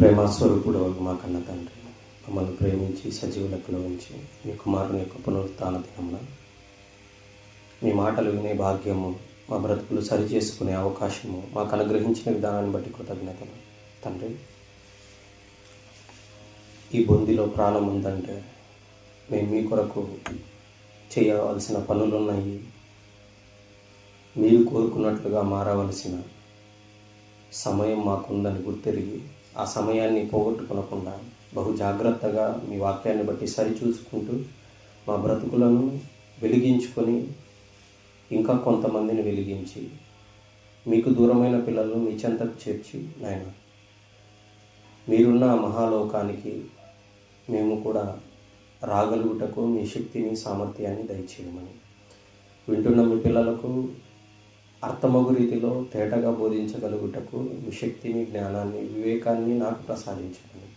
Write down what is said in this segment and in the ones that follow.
ప్రేమస్వరూపుడు మా కన్న తండ్రి, మమ్మల్ని ప్రేమించి సజీవ లెక్కలో ఉంచి మీ కుమారుని యొక్క పునరుత్థాన దినమున మీ మాటలు వినే భాగ్యము, మా బ్రతుకులు సరిచేసుకునే అవకాశము మాకు అనుగ్రహించిన విధానాన్ని బట్టి కృతజ్ఞతలు తండ్రి. ఈ బొందిలో ప్రాణం ఉందంటే మేము మీ కొరకు చేయవలసిన పనులున్నాయి. మీరు కోరుకున్నట్లుగా మారవలసిన సమయం మాకుందని గుర్తెరిగి ఆ సమయాన్ని పోగొట్టుకొనకుండా బహు జాగ్రత్తగా మీ వాక్యాన్ని బట్టి సరిచూసుకుంటూ మా బ్రతుకులను వెలిగించుకొని ఇంకా కొంతమందిని వెలిగించి మీకు దూరమైన పిల్లలను మీ చెంతకు చేర్చి నాయన మీరున్న మహాలోకానికి మేము కూడా రాగలుగుటకు మీ శక్తిని సామర్థ్యాన్ని దయచేయమని వింటున్న మీ పిల్లలకు అర్థమగు రీతిలో తేటగా బోధించగలుగుటకు మీ శక్తిని, జ్ఞానాన్ని, వివేకాన్ని నాకు ప్రసాదించమని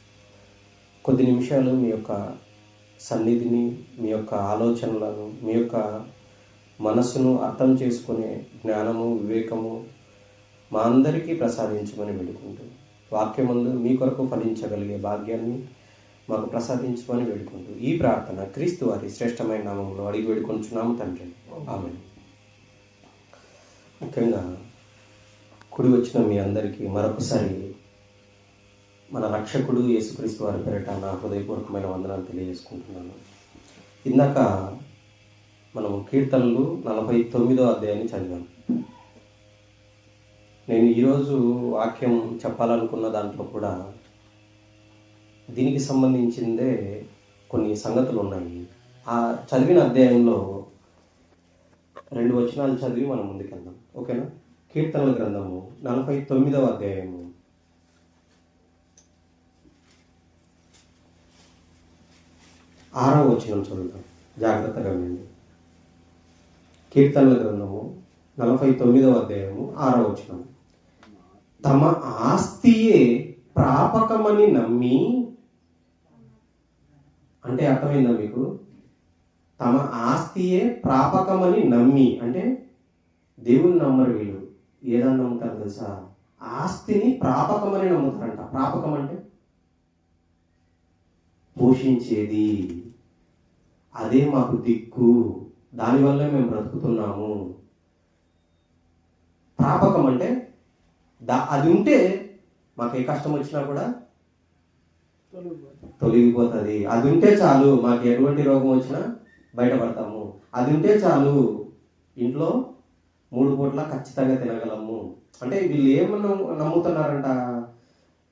కొద్ది నిమిషాలు మీ యొక్క సన్నిధిని, మీ యొక్క ఆలోచనలను, మీ యొక్క మనస్సును అర్థం చేసుకునే జ్ఞానము, వివేకము మా అందరికీ ప్రసాదించమని వేడుకుంటూ వాక్యమందు మీ కొరకు ఫలించగలిగే భాగ్యాన్ని మాకు ప్రసాదించమని వేడుకుంటూ ఈ ప్రార్థన క్రీస్తు వారి శ్రేష్టమైన నామంలో అడిగి వేడుకొంచున్నాము తండ్రి, ఆమేన్. ముఖ్యంగా కుడి వచ్చిన మీ అందరికీ మరొకసారి మన రక్షకుడు యేసుక్రీస్తు వారి పేరిట నా హృదయపూర్వకమైన వందనాలు తెలియజేసుకుంటున్నాను. ఇందాక మనము కీర్తనలు 49వ అధ్యాయాన్ని చదివాం. నేను ఈరోజు వాక్యం చెప్పాలనుకున్న దాంట్లో కూడా దీనికి సంబంధించిందే కొన్ని సంగతులు ఉన్నాయి. ఆ చదివిన అధ్యాయంలో 2 వచనాలు చదివి మనం ముందుకెళ్దాం, ఓకేనా? కీర్తనల గ్రంథము 49వ అధ్యాయము 6వ వచనం చదువుతాం, జాగ్రత్తగా వినండి. కీర్తనల గ్రంథము 49వ అధ్యాయము 6వ వచనం. తమ ఆస్తియే ప్రాపకమని నమ్మి, అంటే అర్థమైందా మీకు? తమ ఆస్తియే ప్రాపకమని నమ్మి అంటే దేవుని నమ్మరు వీళ్ళు. ఏదన్నా నమ్ముతారు తెలుసా? ఆస్తిని ప్రాపకమని నమ్ముతారంట. ప్రాపకం అంటే పోషించేది, అదే మాకు దిక్కు, దానివల్లే మేము బ్రతుకుతున్నాము. ప్రాపకం అంటే అది ఉంటే మాకు ఏ కష్టం వచ్చినా కూడా తొలగిపోతుంది. అది ఉంటే చాలు, మాకు ఎటువంటి రోగం వచ్చినా బయటపడతాము. అది ఉంటే చాలు, ఇంట్లో 3 పూట్ల ఖచ్చితంగా తినగలము. అంటే వీళ్ళు ఏమన్నా నమ్ముతున్నారంట?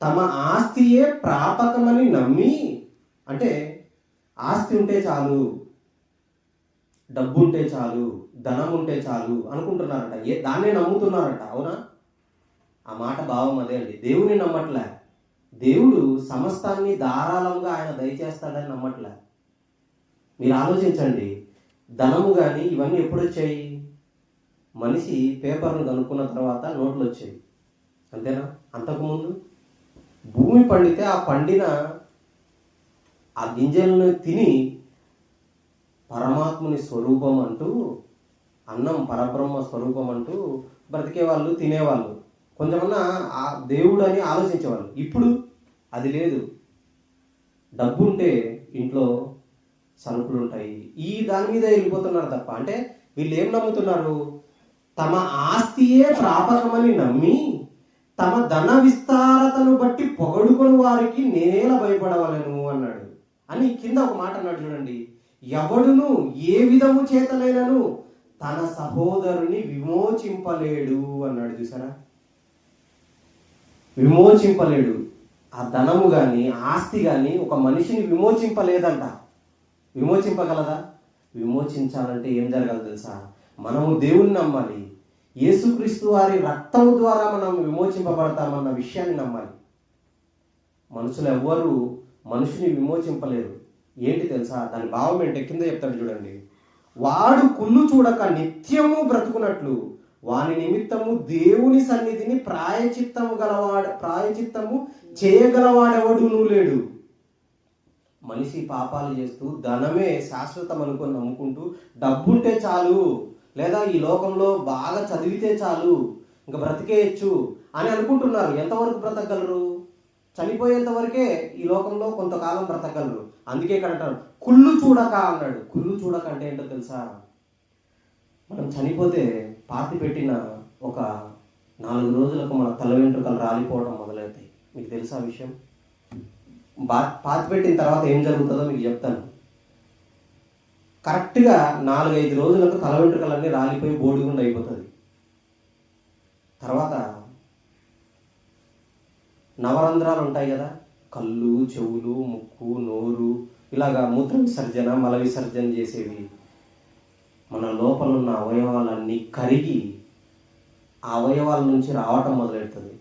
తమ ఆస్తియే ప్రాపకమని నమ్మి, అంటే ఆస్తి ఉంటే చాలు, డబ్బు ఉంటే చాలు, ధనం ఉంటే చాలు అనుకుంటున్నారంట. దాన్నే నమ్ముతున్నారంట. అవునా? ఆ మాట భావం అదే అండి. దేవుని నమ్మట్లే. దేవుడు సమస్తాన్ని ధారాళంగా ఆయన దయచేస్తాడని నమ్మట్లే. మీరు ఆలోచించండి, ధనము కానీ ఇవన్నీ ఎప్పుడు వచ్చాయి? మనిషి పేపర్ను కనుక్కున్న తర్వాత నోట్లు వచ్చాయి, అంతేనా? అంతకుముందు భూమి పండితే ఆ పండిన ఆ గింజలను తిని పరమాత్ముని స్వరూపం అంటూ, అన్నం పరబ్రహ్మ స్వరూపం అంటూ బ్రతికేవాళ్ళు, తినేవాళ్ళు, కొంచెమన్నా ఆ దేవుడు అని ఆలోచించేవాళ్ళు. ఇప్పుడు అది లేదు. డబ్బు ఉంటే ఇంట్లో సరుకులు ఉంటాయి, ఈ దాని మీద వెళ్ళిపోతున్నారు తప్ప. అంటే వీళ్ళు ఏం నమ్ముతున్నారు? తమ ఆస్తియే ప్రాపకమని నమ్మి తమ ధన విస్తారతను బట్టి పొగడుకొని వారికి నేనేలా భయపడవలను అన్నాడు. అని కింద ఒక మాట అన్నాడు చూడండి. ఎవడును ఏ విధము చేతనైనను తన సహోదరుని విమోచింపలేడు అన్నాడు. చూసారా? విమోచింపలేడు. ఆ ధనము కానీ ఆస్తి కానీ ఒక మనిషిని విమోచింపలేదంట. విమోచింపగలదా? విమోచించాలంటే ఏం జరగాలి తెలుసా? మనము దేవుణ్ణి నమ్మాలి. యేసుక్రీస్తు వారి రక్తము ద్వారా మనం విమోచింపబడతామన్న విషయాన్ని నమ్మాలి. మనుషులు ఎవ్వరూ మనుషుని విమోచింపలేరు. ఏంటి తెలుసా? దాని భావం ఏంటి? కింద చెప్తాడు చూడండి. వాడు కుళ్ళు చూడక నిత్యము బ్రతుకున్నట్లు వాని నిమిత్తము దేవుని సన్నిధిని ప్రాయచిత్తము చేయగలవాడెవడునూ లేడు. మనిషి పాపాలు చేస్తూ ధనమే శాశ్వతం అనుకొని నమ్ముకుంటూ, డబ్బుంటే చాలు, లేదా ఈ లోకంలో బాగా చదివితే చాలు, ఇంకా బ్రతికేయచ్చు అని అనుకుంటున్నారు. ఎంతవరకు బ్రతకగలరు? చనిపోయేంత వరకే ఈ లోకంలో కొంతకాలం బ్రతకగలరు. అందుకే ఇక్కడ అంటారు కుళ్ళు చూడక అన్నాడు. కుళ్ళు చూడక అంటే ఏంటో తెలుసా? మనం చనిపోతే పాతి పెట్టిన ఒక 4 రోజులకు మన తల వెంట్రుకలు రాలిపోవడం మొదలవుతాయి. మీకు తెలుసా ఆ విషయం? పాతి పెట్టిన తర్వాత ఏం జరుగుతుందో మీకు చెప్తాను. కరెక్ట్గా 4-5 రోజులకు తల వెంట్రుకలన్నీ రాలిపోయి బోడిగుండు అయిపోతుంది. తర్వాత నవరంధ్రాలు ఉంటాయి కదా, కళ్ళు, చెవులు, ముక్కు, నోరు, ఇలాగా మూత్ర విసర్జన, మల విసర్జన చేసేవి. మన లోపల ఉన్న అవయవాలన్నీ కరిగి ఆ అవయవాల నుంచి రావటం మొదలెడుతుంది.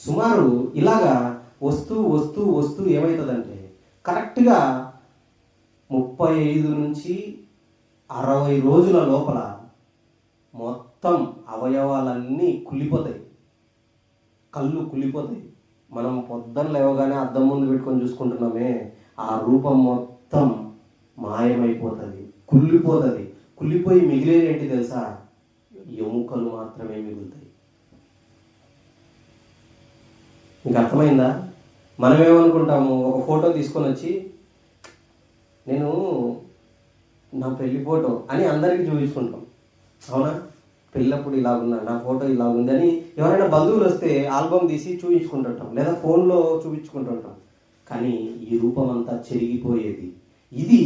సుమారు ఇలాగా వస్తూ వస్తూ వస్తూ ఏమవుతుందంటే కరెక్ట్గా 35 నుంచి 60 రోజుల లోపల మొత్తం అవయవాలన్నీ కుళ్ళిపోతాయి. కళ్ళు కుళ్ళిపోతాయి. మనం పొద్దున లేవగానే అద్దం ముందు పెట్టుకొని చూసుకుంటున్నామే, ఆ రూపం మొత్తం మాయమైపోతుంది, కుళ్ళిపోతుంది. కుళ్ళిపోయి మిగిలేది ఏంటి తెలుసా? ఎముకలు మాత్రమే మిగులుతాయి. మీకు అర్థమైందా? మనమేమనుకుంటాము, ఒక ఫోటో తీసుకొని వచ్చి నేను నా పెళ్లి ఫోటో అని అందరికీ చూపించుకుంటాం. అవునా? పెళ్ళప్పుడు ఇలా ఉన్నా, నా ఫోటో ఇలా ఉందని ఎవరైనా బంధువులు వస్తే ఆల్బమ్ తీసి చూపించుకుంటుంటాం, లేదా ఫోన్లో చూపించుకుంటుంటాం. కానీ ఈ రూపం అంతా చెరిగిపోయేది. ఇది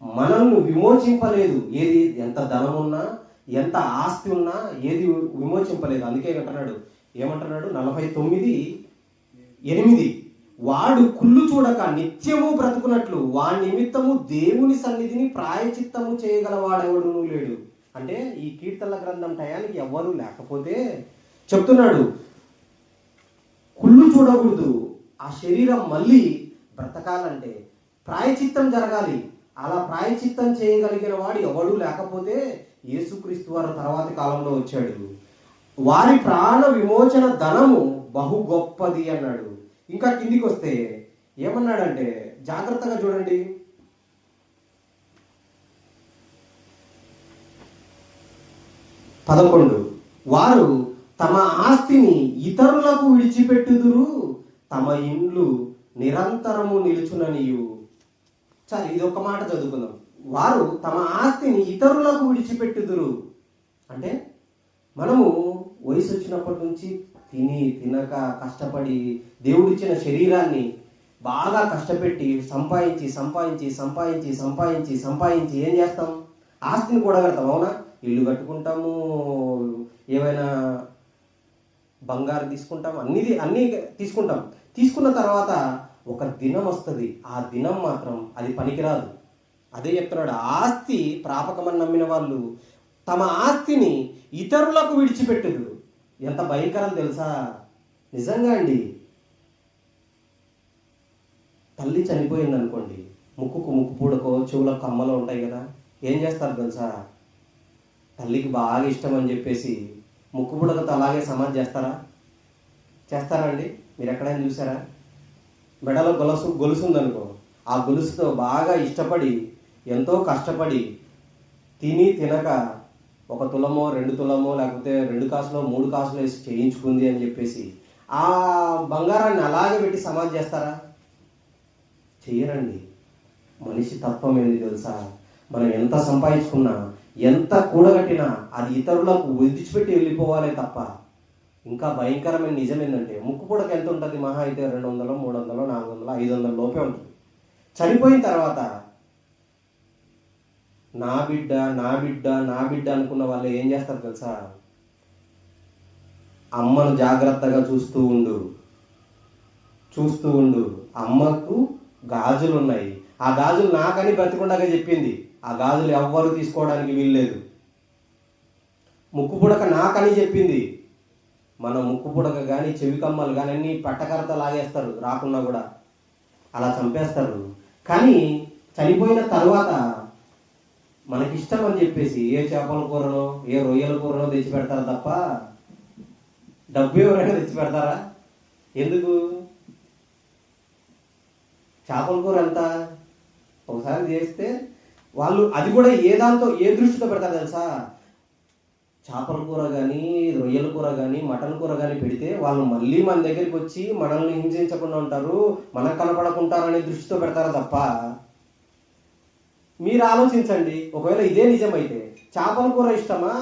మనల్ని విమోచింపలేదు. ఏది? ఎంత ధనం ఉన్నా, ఎంత ఆస్తి ఉన్నా ఏది విమోచింపలేదు. అందుకే ఏమంటున్నాడు 49:8 వాడు కుళ్ళు చూడక నిత్యము బ్రతుకున్నట్లు వాడి నిమిత్తము దేవుని సన్నిధిని ప్రాయచిత్తము చేయగలవాడెవడునూ లేడు. అంటే ఈ కీర్తనల గ్రంథం టయానికి ఎవ్వరూ లేకపోతే చెప్తున్నాడు, కుళ్ళు చూడకూడదు. ఆ శరీరం మళ్ళీ బ్రతకాలంటే ప్రాయచిత్తం జరగాలి. అలా ప్రాయచిత్తం చేయగలిగిన వాడు ఎవడూ లేకపోతే యేసుక్రీస్తు వారు తర్వాతి కాలంలో వచ్చాడు. వారి ప్రాణ విమోచన ధనము బహు గొప్పది అన్నాడు. ఇంకా కిందికి వస్తే ఏమన్నాడంటే జాగ్రత్తగా చూడండి. 11 వారు తమ ఆస్తిని ఇతరులకు విడిచిపెట్టుదురు, తమ ఇండ్లు నిరంతరము నిలుచుననియు. సరే, ఇది ఒక మాట చదువుకుందాం. వారు తమ ఆస్తిని ఇతరులకు విడిచిపెట్టుదురు అంటే మనము వయసు వచ్చినప్పటి నుంచి తినక కష్టపడి దేవుడిచ్చిన శరీరాన్ని బాగా కష్టపెట్టి సంపాదించి సంపాదించి సంపాదించి సంపాదించి సంపాదించి ఏం చేస్తాం? ఆస్తిని కూడగడతాం. అవునా? ఇల్లు కట్టుకుంటాము, ఏమైనా బంగారు తీసుకుంటాం, అన్నీ తీసుకుంటాం. తీసుకున్న తర్వాత ఒక దినం వస్తుంది, ఆ దినం మాత్రం అది పనికిరాదు. అదే చెప్తున్నాడు, ఆస్తి ప్రాపకమని నమ్మిన వాళ్ళు తమ ఆస్తిని ఇతరులకు విడిచిపెట్టుదురు. ఎంత భయంకరం తెలుసా? నిజంగా అండి. తల్లి చనిపోయింది అనుకోండి, ముక్కు పూడకో చెవులకు కమ్మలో ఉంటాయి కదా, ఏం చేస్తారు తెలుసా? తల్లికి బాగా ఇష్టం అని చెప్పేసి ముక్కు పుడకతో అలాగే సమాధి చేస్తారా అండి? మీరు ఎక్కడైనా చూసారా? మెడలో గొలుసు ఉందనుకో, ఆ గొలుసుతో బాగా ఇష్టపడి ఎంతో కష్టపడి తినక 1 తులమో 2 తులమో లేకపోతే 2 కాసులో 3 కాసులు వేసి చేయించుకుంది అని చెప్పేసి ఆ బంగారాన్ని అలాగే పెట్టి సమాధి చేస్తారా? చెయ్యరండి. మనిషి తత్వం ఏంది తెలుసా? మనం ఎంత సంపాదించుకున్నా, ఎంత కూడగట్టినా అది ఇతరులకు విడిచిపెట్టి వెళ్ళిపోవాలే తప్ప. ఇంకా భయంకరమైన నిజం ఏంటంటే, ముక్కు పుడక ఎంత ఉంటుంది? మహా అయితే 200, 300, 400, 500 లోపే ఉంటుంది. చనిపోయిన తర్వాత నా బిడ్డ నా బిడ్డ నా బిడ్డ అనుకున్న వాళ్ళు ఏం చేస్తారు తెలుసా? అమ్మను జాగ్రత్తగా చూస్తూ ఉండు. అమ్మకు గాజులు ఉన్నాయి, ఆ గాజులు నాకని బ్రతికుండగా చెప్పింది. ఆ గాజులు ఎవ్వరు తీసుకోవడానికి వీల్లేదు. ముక్కు పుడక నాకని చెప్పింది. మన ముక్కు పుడక కానీ చెవి కమ్మలు కానీ అన్ని పట్టకరత లాగేస్తారు, రాకున్నా కూడా అలా చంపేస్తారు. కానీ చనిపోయిన తర్వాత మనకిష్టం అని చెప్పేసి ఏ చేపల కూరనో ఏ రొయ్యల కూరనో తెచ్చి పెడతారు తప్ప డబ్బు ఎవరైనా తెచ్చి పెడతారా? ఎందుకు? చేపల కూర ఎంత ఒకసారి చేస్తే వాళ్ళు అది కూడా ఏ దృష్టితో పెడతారు తెలుసా? చేపల కూర కానీ, రొయ్యల కూర కానీ, మటన్ కూర కానీ పెడితే వాళ్ళు మళ్ళీ మన దగ్గరికి వచ్చి మనల్ని హింసించకుండా ఉంటారు, మనకు కనపడకుంటారనే దృష్టితో పెడతారు తప్ప, మీరు ఆలోచించండి, ఒకవేళ ఇదే నిజమైతే చేపల కూర ఇష్టమా,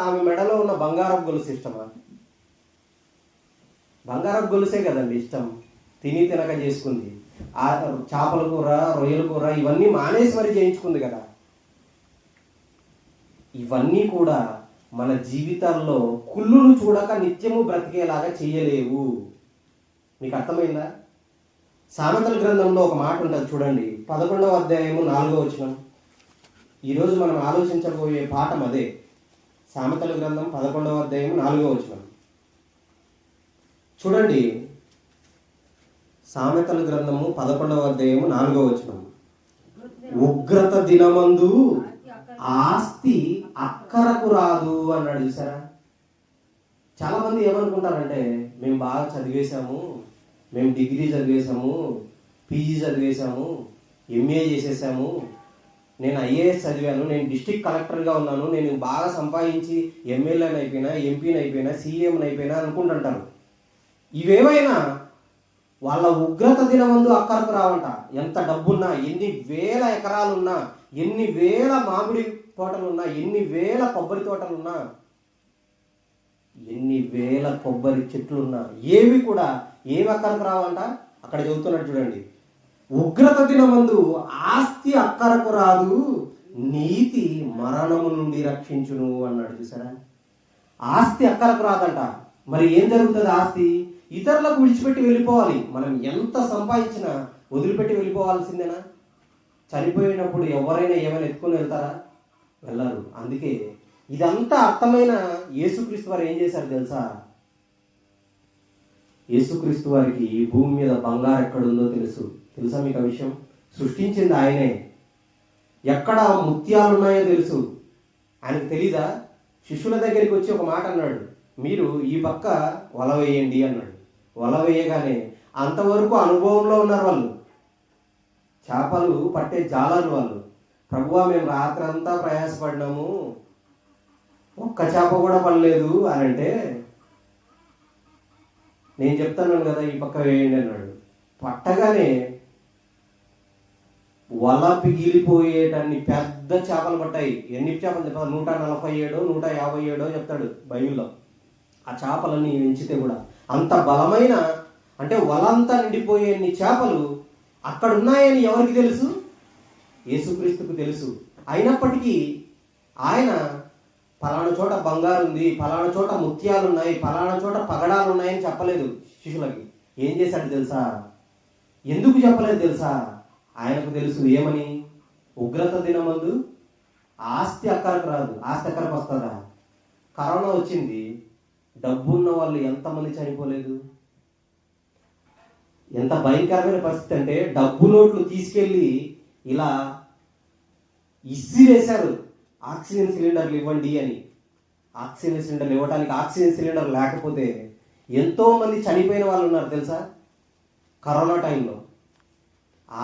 ఆమె మెడలో ఉన్న బంగారపు గొలుసు ఇష్టమా? బంగారపు గొలుసే కదండి ఇష్టం, తిని తినక చేసుకుంది. ఆ చేపల కూర, రొయ్యల కూర ఇవన్నీ మానేసి మరి చేయించుకుంది కదా. ఇవన్నీ కూడా మన జీవితాల్లో కుళ్ళును చూడక నిత్యము బ్రతికేలాగా చేయలేవు. మీకు అర్థమైందా? సామెతల గ్రంథంలో ఒక మాట ఉంటుంది చూడండి, 11వ అధ్యాయము 4వ వచనం. ఈరోజు మనం ఆలోచించబోయే పాఠం అదే. సామెతల గ్రంథం 11వ అధ్యాయం 4వ వచనం చూడండి. సామెతల గ్రంథము 11వ అధ్యాయము 4వ వచనం. ఉగ్రత దినమందు ఆస్తి అక్కరకు రాదు అన్నాడు. చూసారా? చాలా మంది ఏమనుకుంటారంటే, మేము బాగా చదివేశాము, మేము డిగ్రీ చదివేశాము, పీజీ చదివేశాము, ఎంఏ చేసేసాము, నేను ఐఏఎస్ చదివాను, నేను డిస్ట్రిక్ట్ కలెక్టర్గా ఉన్నాను, నేను బాగా సంపాదించి ఎమ్మెల్యేని అయిపోయినా, ఎంపీని అయిపోయినా, సీఎంని అయిపోయినా అనుకుంటుంటారు. ఇవేమైనా వాళ్ళ ఉగ్రత దినమందు అక్కరకు రావంట. ఎంత డబ్బున్నా, ఎన్ని వేల ఎకరాలున్నా, ఎన్ని వేల మామిడి తోటలున్నా, ఎన్ని వేల కొబ్బరి తోటలున్నా, ఎన్ని వేల కొబ్బరి చెట్లున్నా ఏవి కూడా ఏమి అక్కరకు రావంట. అక్కడ చెబుతున్నట్టు చూడండి, ఉగ్రత దినమందు ఆస్తి అక్కరకు రాదు, నీతి మరణము నుండి రక్షించును అన్నాడు. చూసారా? ఆస్తి అక్కరకు రాదంట. మరి ఏం జరుగుతుంది? ఆస్తి ఇతరులకు విడిచిపెట్టి వెళ్ళిపోవాలి. మనం ఎంత సంపాదించినా వదిలిపెట్టి వెళ్ళిపోవాల్సిందేనా? చనిపోయినప్పుడు ఎవరైనా ఏమైనా ఎత్తుకొని వెళ్తారా? వెళ్ళరు. అందుకే ఇదంతా అర్థమైన యేసుక్రీస్తు వారు ఏం చేశారు తెలుసా? యేసుక్రీస్తు వారికి ఈ భూమి మీద బంగారం ఎక్కడుందో తెలుసా మీకు ఆ విషయం? సృష్టించింది ఆయనే. ఎక్కడ ముత్యాలు ఉన్నాయో తెలుసు. ఆయనకు తెలీదా? శిష్యుల దగ్గరికి వచ్చి ఒక మాట అన్నాడు, మీరు ఈ పక్క వల వేయండి అన్నాడు. వల వేయగానే అంతవరకు అనుభవంలో ఉన్నారు వాళ్ళు, చేపలు పట్టే జాలర్లు వాళ్ళు. ప్రభువా, మేము రాత్రి అంతా ప్రయాసపడినాము, ఒక్క చేప కూడా పడలేదు అని అంటే, నేను చెప్తాను కదా ఈ పక్క వేయండి అన్నాడు. పట్టగానే వల పిగిలిపోయేటన్ని పెద్ద చేపలు పట్టాయి. ఎన్ని చేపలు చెప్తాడు? 147 157 చెప్తాడు బైబిల్లో. ఆ చేపలన్నీ ఎంచితే కూడా అంత బలమైన, అంటే వలంతా నిండిపోయే చేపలు అక్కడ ఉన్నాయని ఎవరికి తెలుసు? యేసుక్రీస్తుకు తెలుసు. అయినప్పటికీ ఆయన ఫలానా చోట బంగారు ఉంది, ఫలానా చోట ముత్యాలు ఉన్నాయి, ఫలానా చోట పగడాలు ఉన్నాయని చెప్పలేదు శిష్యులకి. ఏం చేశాడు తెలుసా? ఎందుకు చెప్పలేదు తెలుసా? ఆయనకు తెలుసు ఏమని? ఉగ్రత దినమందు ఆస్తి అక్కరకు రాదు. ఆస్తి అక్కరకు వస్తుందా? కరోనా వచ్చింది, డబ్బున్న వాళ్ళు ఎంతమంది చనిపోలేదు? ఎంత భయంకరమైన పరిస్థితి అంటే, డబ్బు నోట్లు తీసుకెళ్ళి ఇలా ఇసిరేశారు, ఆక్సిజన్ సిలిండర్లు ఇవ్వండి అని. ఆక్సిజన్ సిలిండర్లు ఇవ్వడానికి ఆక్సిజన్ సిలిండర్ లేకపోతే ఎంతో మంది చనిపోయిన వాళ్ళు ఉన్నారు తెలుసా? కరోనా టైంలో.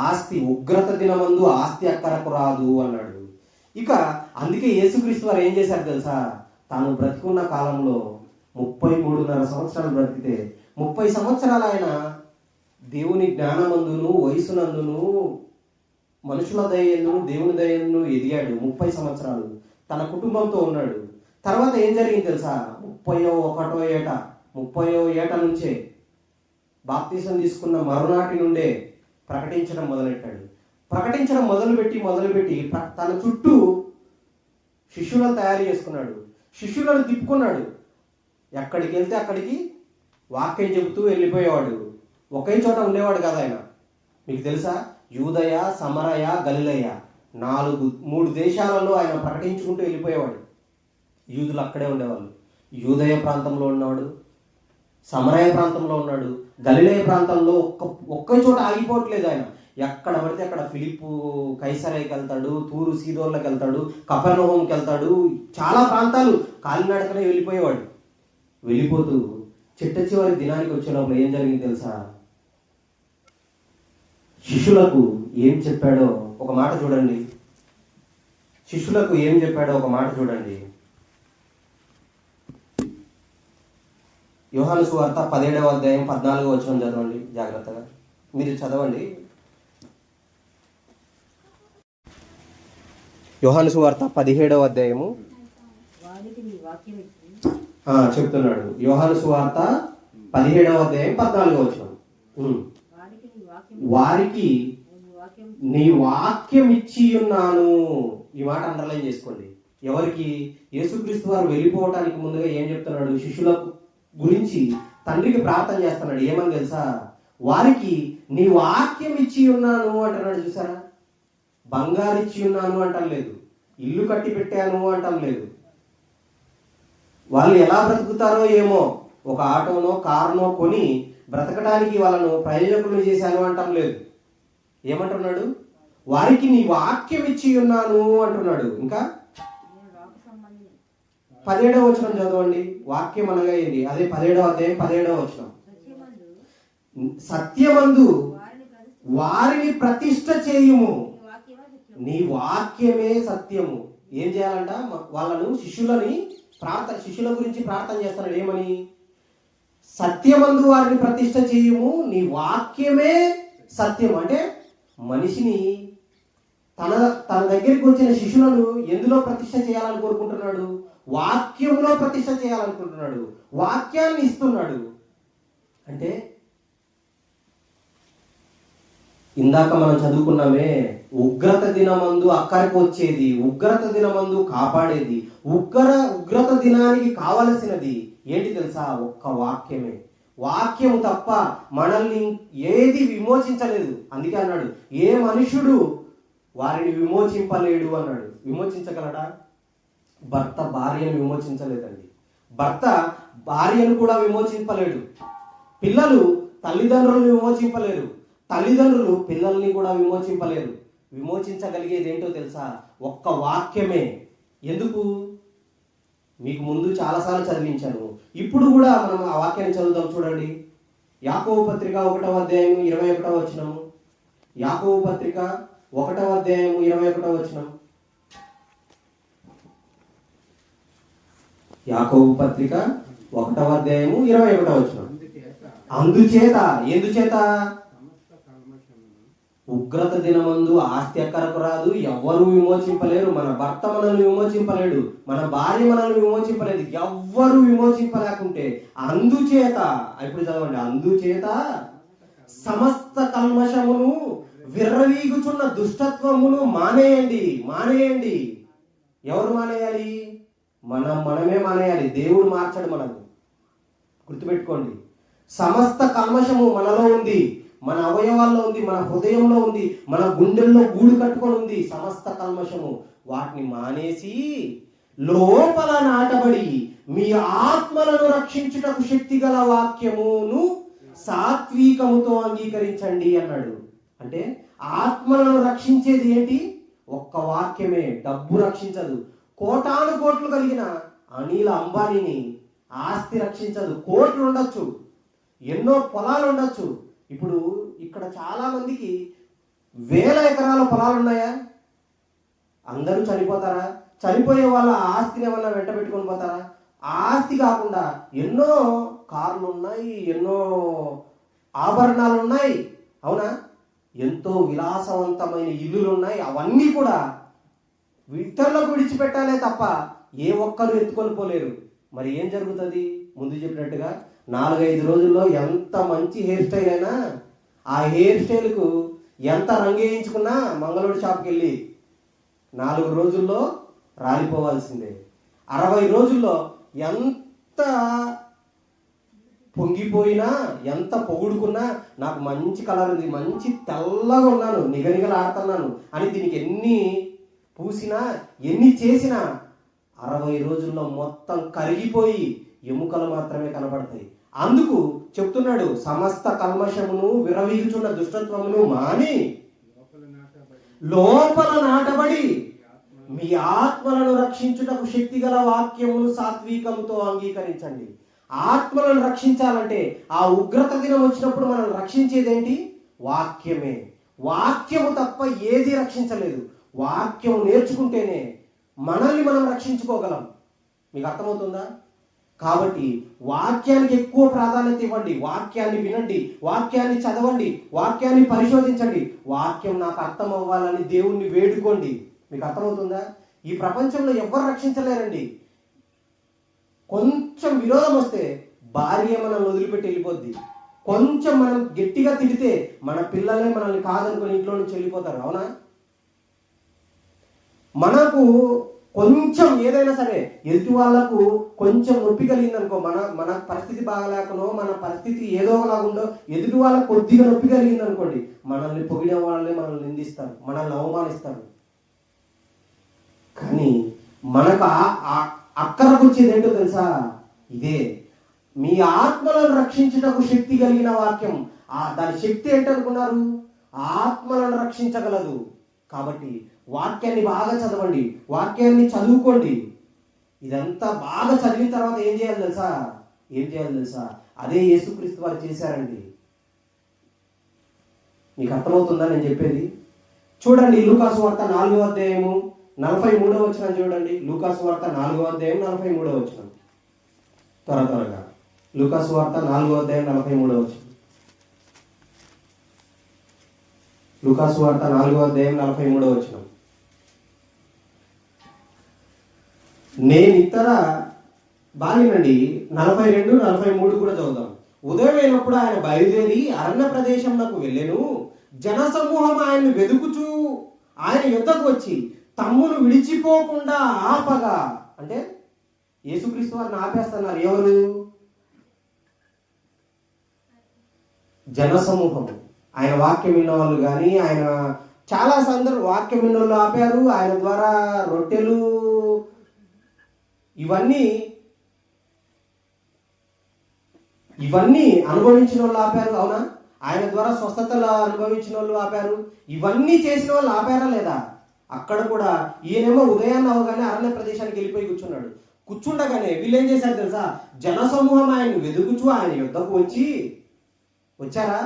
ఆస్తి ఉగ్రత దినమందు ఆస్తి అక్కరకు రాదు అన్నాడు. ఇక అందుకే యేసుక్రీస్తు వారు ఏం చేశారు తెలుసా? తాను బ్రతికున్న కాలంలో 33.5 సంవత్సరాలు బ్రతికితే 30 సంవత్సరాలు ఆయన దేవుని జ్ఞానమందును, వయసునందును, మనుషుల దయందును, దేవుని దయందును ఎదిగాడు. 30 సంవత్సరాలు తన కుటుంబంతో ఉన్నాడు. తర్వాత ఏం జరిగింది తెలుసా? 31వ ఏట నుంచే బాప్తీసం తీసుకున్న మరునాటి నుండే ప్రకటించడం మొదలెట్టాడు. ప్రకటించడం మొదలుపెట్టి తన చుట్టూ శిష్యులను తయారు చేసుకున్నాడు. శిష్యులను తిప్పుకున్నాడు. ఎక్కడికి వెళ్తే అక్కడికి వాక్యం చెబుతూ వెళ్ళిపోయేవాడు. ఒకే చోట ఉండేవాడు కాదు ఆయన. మీకు తెలుసా? యూదయ, సమరయ, గలిలయ 3 దేశాలలో ఆయన ప్రకటించుకుంటూ వెళ్ళిపోయేవాడు. యూదులు అక్కడే ఉండేవాళ్ళు. యూదయ ప్రాంతంలో ఉన్నవాడు, సమరయ ప్రాంతంలో ఉన్నాడు, గలిలయ ప్రాంతంలో ఒక్క చోట ఆగిపోవట్లేదు ఆయన. ఎక్కడ పడితే అక్కడ ఫిలిప్పు కైసరయ్యకి వెళ్తాడు, తూరు సీదోన్లకు వెళ్తాడు, కపెర్నహూముకి వెళ్తాడు. చాలా ప్రాంతాలు కాలినడకనే వెళ్ళిపోయేవాడు. వెళ్ళిపోతూ చిట్ట చివరి దినానికి వచ్చేటప్పుడు ఏం జరిగింది తెలుసా? శిష్యులకు ఏం చెప్పాడో ఒక మాట చూడండి. శిష్యులకు ఏం చెప్పాడో ఒక మాట చూడండి. యోహాను సువార్త 17వ అధ్యాయం 14వ వచనం చదవండి జాగ్రత్తగా. మీరు చదవండి. యోహాను సువార్త 17వ అధ్యాయము చెప్తున్నాడు. యోహాను సువార్త 17వ అధ్యాయం 14వ వచనం. వారికి నీ వాక్యం ఇచ్చి ఉన్నాను. ఈ మాట అండర్లైన్ చేసుకోండి. ఎవరికి? యేసుక్రీస్తు వారు వెళ్ళిపోవటానికి ముందుగా ఏం చెప్తున్నాడు? శిష్యుల గురించి తండ్రికి ప్రార్థన చేస్తున్నాడు. ఏమని తెలుసా? వారికి నీ వాక్యం ఇచ్చి ఉన్నాను అంటున్నాడు. చూసారా? బంగారు ఇచ్చి ఉన్నాను అంటం లేదు, ఇల్లు కట్టి పెట్టాను అంటం లేదు. వాళ్ళు ఎలా బ్రతుకుతారో ఏమో, ఒక ఆటోనో కారునో కొని బ్రతకడానికి వాళ్ళను ప్రయోజకులను చేశాను అంటం లేదు. ఏమంటున్నాడు? వారికి నీ వాక్యం ఇచ్చి ఉన్నాను అంటున్నాడు. ఇంకా 17వ వచనం చదవండి. వాక్యం అనగా ఏంటి? అదే 17వ అధ్యాయం 17వ వచనం. సత్యమందు వారిని ప్రతిష్ఠ చేయుము, నీ వాక్యమే సత్యము. ఏం చేయాలంట? వాళ్ళను శిష్యుల గురించి ప్రార్థన చేస్తున్నాడు. ఏమని? సత్యమందు వారిని ప్రతిష్ఠ చేయుము, నీ వాక్యమే సత్యం. అంటే మనిషిని తన దగ్గరికి వచ్చిన శిష్యులను ఎందులో ప్రతిష్ఠ చేయాలని కోరుకుంటున్నాడు? వాక్యంలో ప్రతిష్ఠ చేయాలనుకుంటున్నాడు. వాక్యాన్ని ఇస్తున్నాడు. అంటే ఇందాక మనం చదువుకున్నామే, ఉగ్రత దినమందు అక్కడికి వచ్చేది, ఉగ్రత దినమందు కాపాడేది, ఉగ్రత దినానికి కావలసినది ఏంటి తెలుసా? ఒక్క వాక్యమే. వాక్యము తప్ప మనల్ని ఏది విమోచించలేదు. అందుకే అన్నాడు, ఏ మనుషుడు వారిని విమోచింపలేడు అన్నాడు. విమోచించగలడా? భర్త భార్యను విమోచించలేదండి. భర్త భార్యను కూడా విమోచింపలేడు. పిల్లలు తల్లిదండ్రులను విమోచింపలేరు. తల్లిదండ్రులు పిల్లల్ని కూడా విమోచింపలేరు. విమోచించగలిగేది ఏంటో తెలుసా? ఒక్క వాక్యమే. ఎందుకు? మీకు ముందు చాలాసార్లు చదివించాను. ఇప్పుడు కూడా మనం ఆ వాక్యాన్ని చదువుదాం. చూడండి, యాకోబు పత్రిక 1వ అధ్యాయం 21వ వచనం. యాకోబు పత్రిక 1వ అధ్యాయం 21వ వచనం. యాకోబు పత్రిక 1వ అధ్యాయం 21వ వచనం. అందుచేత, ఎందుచేత? ఉగ్రత దినమందు ఆస్తి ఎక్కరకు రాదు, ఎవ్వరూ విమోచింపలేరు. మన భర్త మనల్ని విమోచింపలేడు, మన భార్య మనల్ని విమోచింపలేదు, ఎవ్వరూ విమోచింపలేకుంటే అందుచేత, ఇప్పుడు చదవండి, అందుచేత సమస్త కల్మషమును విర్రవీగుచున్న దుష్టత్వమును మానేయండి. ఎవరు మానేయాలి? మనమే మానేయాలి. దేవుడు మార్చడు మనల్ని. గుర్తుపెట్టుకోండి, సమస్త కల్మషము మనలో ఉంది, మన అవయవాల్లో ఉంది, మన హృదయంలో ఉంది, మన గుండెల్లో గూడు కట్టుకొని ఉంది సమస్త కల్మషము. వాటిని మానేసి లోపల నాటబడి మీ ఆత్మలను రక్షించుటకు శక్తి గల వాక్యమును సాత్వికముతో అంగీకరించండి అన్నాడు. అంటే ఆత్మలను రక్షించేది ఏంటి? ఒక్క వాక్యమే. డబ్బు రక్షించదు. కోటాను కోట్లు కలిగిన అనిల్ అంబానీని ఆస్తి రక్షించదు. కోట్లు ఉండొచ్చు, ఎన్నో పొలాలు ఉండొచ్చు. ఇప్పుడు ఇక్కడ చాలా మందికి వేల ఎకరాల పొలాలు ఉన్నాయా? అందరూ చనిపోతారా? చనిపోయే వాళ్ళ ఆస్తిని ఏమన్నా వెంట పెట్టుకొని పోతారా? ఆస్తి కాకుండా ఎన్నో కార్లు ఉన్నాయి, ఎన్నో ఆభరణాలు ఉన్నాయి, అవునా? ఎంతో విలాసవంతమైన ఇల్లులు ఉన్నాయి. అవన్నీ కూడా ఇతరులకు విడిచిపెట్టాలే తప్ప ఏ ఒక్కరు ఎత్తుకొని పోలేరు. మరి ఏం జరుగుతుంది? ముందు చెప్పినట్టుగా 4-5 రోజుల్లో ఎంత మంచి హెయిర్ స్టైల్ అయినా, ఆ హెయిర్ స్టైల్కు ఎంత రంగు వేయించుకున్నా మంగళూరు షాప్కి వెళ్ళి 4 రోజుల్లో రాలిపోవాల్సిందే. 60 రోజుల్లో ఎంత పొంగిపోయినా, ఎంత పొగుడుకున్నా, నాకు మంచి కలర్ ఉంది, మంచి తెల్లగా ఉన్నాను, నిగనిగలాడుతున్నాను అని దీనికి ఎన్ని పూసినా, ఎన్ని చేసినా 60 రోజుల్లో మొత్తం కరిగిపోయి ఎముకలు మాత్రమే కనబడతాయి. అందుకు చెప్తున్నాడు, సమస్త కల్మషమును విరవీగుచున్న దుష్టత్వమును మాని లోపల నాటబడి మీ ఆత్మలను రక్షించుటకు శక్తి గల వాక్యమును సాత్వికముతో అంగీకరించండి. ఆత్మలను రక్షించాలంటే ఆ ఉగ్రత దినం వచ్చినప్పుడు మనం రక్షించేదేంటి? వాక్యమే. వాక్యము తప్ప ఏది రక్షించలేదు. వాక్యం నేర్చుకుంటేనే మనల్ని మనం రక్షించుకోగలం. మీకు అర్థమవుతుందా? కాబట్టి వాక్యానికి ఎక్కువ ప్రాధాన్యత ఇవ్వండి. వాక్యాన్ని వినండి, వాక్యాన్ని చదవండి, వాక్యాన్ని పరిశోధించండి. వాక్యం నాకు అర్థం అవ్వాలని దేవుణ్ణి వేడుకోండి. మీకు అర్థమవుతుందా? ఈ ప్రపంచంలో ఎవరు రక్షించలేరండి. కొంచెం విరోధం వస్తే భార్య మనల్ని వదిలిపెట్టి వెళ్ళిపోద్ది. కొంచెం మనం గట్టిగా తిడితే మన పిల్లలే మనల్ని కాదనుకొని ఇంట్లో నుంచి వెళ్ళిపోతారు. అవునా? మనకు కొంచెం ఏదైనా సరే ఎదుటి వాళ్ళకు కొంచెం నొప్పి కలిగిందనుకో, మన పరిస్థితి బాగలేకనో మన పరిస్థితి ఏదో ఒకలాగుండో ఎదుటి వాళ్ళకు కొద్దిగా నొప్పి కలిగిందనుకోండి, మనల్ని పొగిడే వాళ్ళే మనల్ని నిందిస్తారు, మనల్ని అవమానిస్తారు. కానీ మనకు అక్కరకు వచ్చేది ఏంటో తెలుసా? ఇదే మీ ఆత్మలను రక్షించుటకు శక్తి కలిగిన వాక్యం. దాని శక్తి ఏంటనుకున్నారు? ఆత్మలను రక్షించగలదు. కాబట్టి వాక్యాన్ని బాగా చదవండి, వాక్యాన్ని చదువుకోండి. ఇదంతా బాగా చదివిన తర్వాత ఏం చేయాలి తెలుసా? అదే యేసుక్రీస్తు వారు చేశారండి. మీకు అర్థమవుతుందా నేను చెప్పేది? చూడండి, లూకాసు వార్త 4వ అధ్యాయము 43వ వచనం చూడండి. లూకాసు వార్త 4వ అధ్యాయం 43వ వచనం. త్వరగా లూకాసు వార్త 4వ అధ్యాయం 43వ వచనం. లూకాసు వార్త 4వ అధ్యాయం 43వ వచనం. నేనితర బాగినండి 42, 43 కూడా చదువుదాం. ఉదయం అయినప్పుడు ఆయన బయలుదేరి అరణ్య ప్రదేశంలోకి వెళ్ళెను. జనసమూహం ఆయన్ని వెతుకుచూ ఆయన యుద్ధకు వచ్చి తమ్మును విడిచిపోకుండా ఆపగా, అంటే యేసుక్రీస్తు వారిని ఆపేస్తున్నారు. ఎవరు? జనసమూహం. ఆయన వాక్యం విన్న వాళ్ళు కానీ, ఆయన చాలా సందర్భం వాక్యం విన్న వాళ్ళు ఆపారు. ఆయన ద్వారా రొట్టెలు ఇవన్నీ అనుభవించిన వాళ్ళు ఆపారు. అవునా? ఆయన ద్వారా స్వస్థతలు అనుభవించిన వాళ్ళు ఆపారు. ఇవన్నీ చేసిన వాళ్ళు ఆపారా లేదా? అక్కడ కూడా ఈయనేమో ఉదయాన్ని అవగానే అరణ్య ప్రదేశానికి వెళ్ళిపోయి కూర్చుండగానే వీళ్ళు ఏం చేశారు తెలుసా? జనసమూహం ఆయన్ని వెతుకుచూ ఆయన యుద్ధకు వచ్చారా?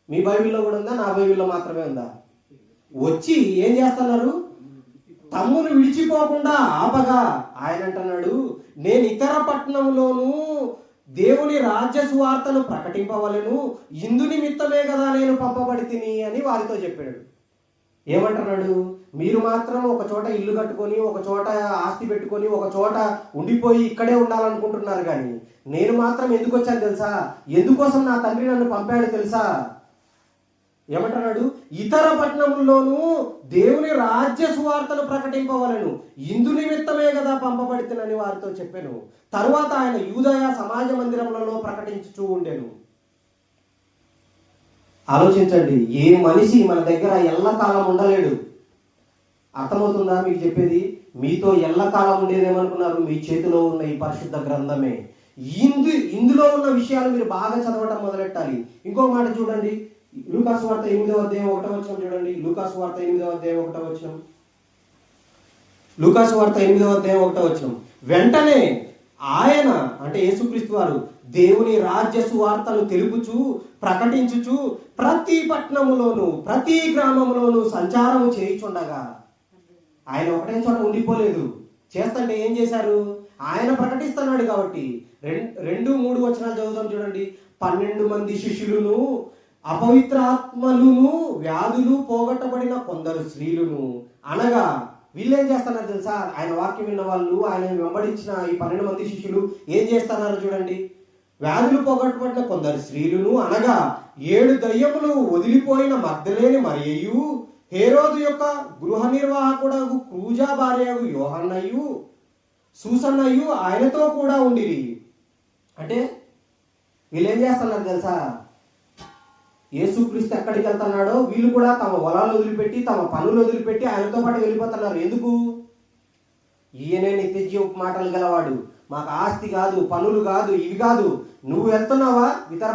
మీ బైబిల్లో కూడా ఉందా? నా బైబిల్లో మాత్రమే ఉందా? వచ్చి ఏం చేస్తున్నారు? తమ్మును విడిచిపోకుండా ఆపగా ఆయన అంటున్నాడు, నేను ఇతర పట్టణంలోనూ దేవుని రాజ్య సువార్తను ప్రకటింపవలెను, ఇందు నిమిత్తమే కదా నేను పంపబడి తిని అని వారితో చెప్పాడు. ఏమంటున్నాడు? మీరు మాత్రం ఒక చోట ఇల్లు కట్టుకొని, ఒక చోట ఆస్తి పెట్టుకొని, ఒక చోట ఉండిపోయి ఇక్కడే ఉండాలనుకుంటున్నారు. కానీ నేను మాత్రం ఎందుకు వచ్చాను తెలుసా? ఎందుకోసం నా తండ్రి నన్ను పంపాడు తెలుసా? ఏమంటున్నాడు? ఇతర పట్టణముల్లోనూ దేవుని రాజ్య సువార్తను ప్రకటింపవలను, ఇందు నిమిత్తమే కదా పంపబడితేనని వారితో చెప్పాను. తరువాత ఆయన యూదయ సమాజ మందిరములలో ప్రకటించుచూ ఉండెను. ఆలోచించండి, ఏ మనిషి మన దగ్గర ఎల్లకాలం ఉండలేడు. అర్థమవుతుందా మీకు చెప్పేది? మీతో ఎల్లకాలం ఉండేదేమనుకున్నారు? మీ చేతిలో ఉన్న ఈ పరిశుద్ధ గ్రంథమే. ఇందులో ఉన్న విషయాలు మీరు బాగా చదవటం మొదలెట్టాలి. ఇంకో మాట చూడండి, లూకాసు వార్త 8వ అధ్యాయం 1వ వచనం చూడండి. లూకాసు వార్త 8వ అధ్యాయం 1వ వచనం. లూకాసు వార్త 8వ అధ్యాయం 1వ వచనం. వెంటనే ఆయన, అంటే యేసుక్రీస్తు వారు, దేవుని రాజ్య సువార్తను తెలుపుచు ప్రకటించుచు ప్రతి పట్టణములోను ప్రతి గ్రామంలోను సంచారము చేయుచుండగా, ఆయన ఒకటే చోట ఉండిపోలేదు. చేస్తుంటే ఏం చేశారు? ఆయన ప్రకటిస్తున్నాడు కాబట్టి 2-3 వచనాలు చదువుతాం చూడండి. 12 మంది శిష్యులను, అపవిత్రాత్మలను, వ్యాధులు పోగొట్టబడిన కొందరు స్త్రీలను, అనగా వీళ్ళేం చేస్తున్నారు తెలుసా? ఆయన వాక్యం విన్న వాళ్ళు, ఆయన వెంబడించిన ఈ 12 మంది శిష్యులు ఏం చేస్తున్నారు చూడండి. వ్యాధులు పోగొట్టబడిన కొందరు స్త్రీలను, అనగా 7 దయ్యములు వదిలిపోయిన మగ్దలేని మరియయు, హేరోదు యొక్క గృహ నిర్వాహకుడు క్రూజా భార్యగు యోహన్నయు, సూసన్నయు ఆయనతో కూడా ఉండిరి. అంటే వీళ్ళు ఏం చేస్తున్నారు తెలుసా? యేసుక్రీస్తు ఎక్కడికి వెళ్తున్నాడో వీళ్ళు కూడా తమ పొలాలు వదిలిపెట్టి, తమ పనులు వదిలిపెట్టి ఆయనతో పాటు వెళ్ళిపోతున్నారు. ఎందుకు? ఈయనే నిత్యజీవ మాటలు గలవాడు, మాకు ఆస్తి కాదు, పనులు కాదు, ఇవి కాదు. నువ్వు వెళ్తున్నావా ఇతర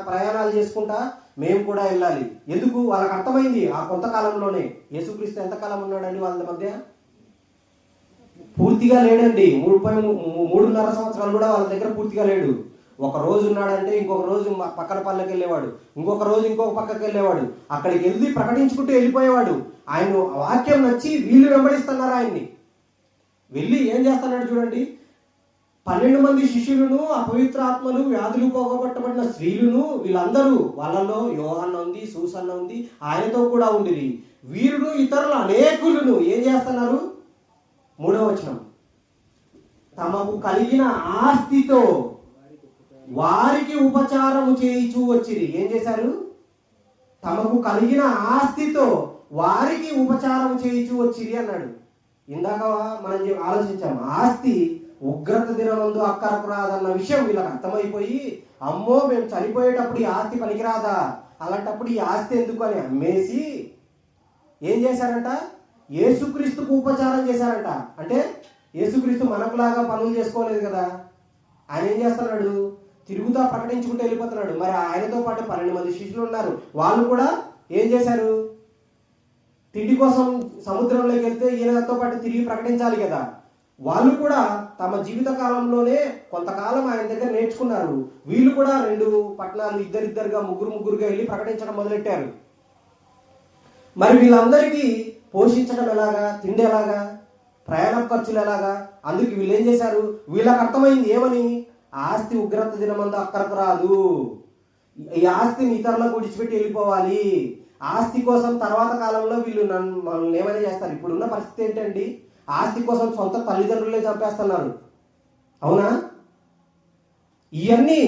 ప్రయాణాలు చేసుకుంటా, మేము కూడా వెళ్ళాలి. ఎందుకు? వాళ్ళకి అర్థమైంది ఆ కొంతకాలంలోనే. యేసుక్రీస్తు ఎంతకాలం ఉన్నాడండి వాళ్ళ మధ్య? పూర్తిగా లేడండి. 3.5 సంవత్సరాలు కూడా వాళ్ళ దగ్గర పూర్తిగా లేడు. ఒక రోజు ఉన్నాడంటే ఇంకొక రోజు పక్కన పల్లెకి వెళ్ళేవాడు, ఇంకొక రోజు ఇంకొక పక్కకి వెళ్ళేవాడు. అక్కడికి వెళ్ళి ప్రకటించుకుంటూ వెళ్ళిపోయేవాడు. ఆయన వాక్యం నచ్చి వీళ్ళు వెంబడిస్తున్నారు ఆయన్ని. వెళ్ళి ఏం చేస్తున్నాడు చూడండి. 12 మంది శిష్యులను, అపవిత్రాత్మలు, వ్యాధులు పోగొట్టబడిన స్త్రీలను, వీళ్ళందరూ, వాళ్ళలో యోహాన్న ఉంది, సూసన్న ఉంది, ఆయనతో కూడా ఉండిరి. వీరుడు ఇతరులు అనేకులను ఏం చేస్తున్నారు? 3వ వచనం, తమకు కలిగిన ఆస్తితో వారికి ఉపచారము చేయించు వచ్చిరి. ఏం చేశారు? తమకు కలిగిన ఆస్తితో వారికి ఉపచారం చేయించు వచ్చిరి అన్నాడు. ఇందాక మనం ఆలోచించాం, ఆస్తి ఉగ్రత దినమందు అక్కరకు రాదన్న విషయం వీళ్ళకి అర్థమైపోయి, అమ్మో మేము చనిపోయేటప్పుడు ఈ ఆస్తి పనికిరాదా, అలాంటప్పుడు ఈ ఆస్తి ఎందుకు అని అమ్మేసి ఏం చేశారంట? యేసుక్రీస్తుకు ఉపచారం చేశారంట. అంటే యేసుక్రీస్తు మనకులాగా పనులు చేసుకోలేదు కదా, ఆయన ఏం చేస్తున్నాడు? తిరుగుతా ప్రకటించుకుంటూ వెళ్ళిపోతున్నాడు. మరి ఆయనతో పాటు 12 మంది శిష్యులు ఉన్నారు. వాళ్ళు కూడా ఏం చేశారు? తిండి కోసం సముద్రంలోకి వెళ్తే ఈయనతో పాటు తిరిగి ప్రకటించాలి కదా. వాళ్ళు కూడా తమ జీవిత కాలంలోనే కొంతకాలం ఆయన దగ్గర నేర్చుకున్నారు. వీళ్ళు కూడా 2 పట్టణాలు ఇద్దరిద్దరుగా, ముగ్గురుగా వెళ్ళి ప్రకటించడం మొదలెట్టారు. మరి వీళ్ళందరికీ పోషించడం ఎలాగా, తిండి ఎలాగా, ప్రయాణ ఖర్చులు ఎలాగా? అందుకు వీళ్ళు ఏం చేశారు? వీళ్ళకి అర్థమైంది ఏమని? ఆస్తి ఉగ్రత దినమందు అక్కరకు రాదు, ఈ ఆస్తిని ఇతరులకు విడిచిపెట్టి వెళ్ళిపోవాలి. ఆస్తి కోసం తర్వాత కాలంలో వీళ్ళు మనల్ని ఏమైనా చేస్తారు. ఇప్పుడున్న పరిస్థితి ఏంటండి? ఆస్తి కోసం సొంత తల్లిదండ్రులే చంపేస్తున్నారు. అవునా? ఇవన్నీ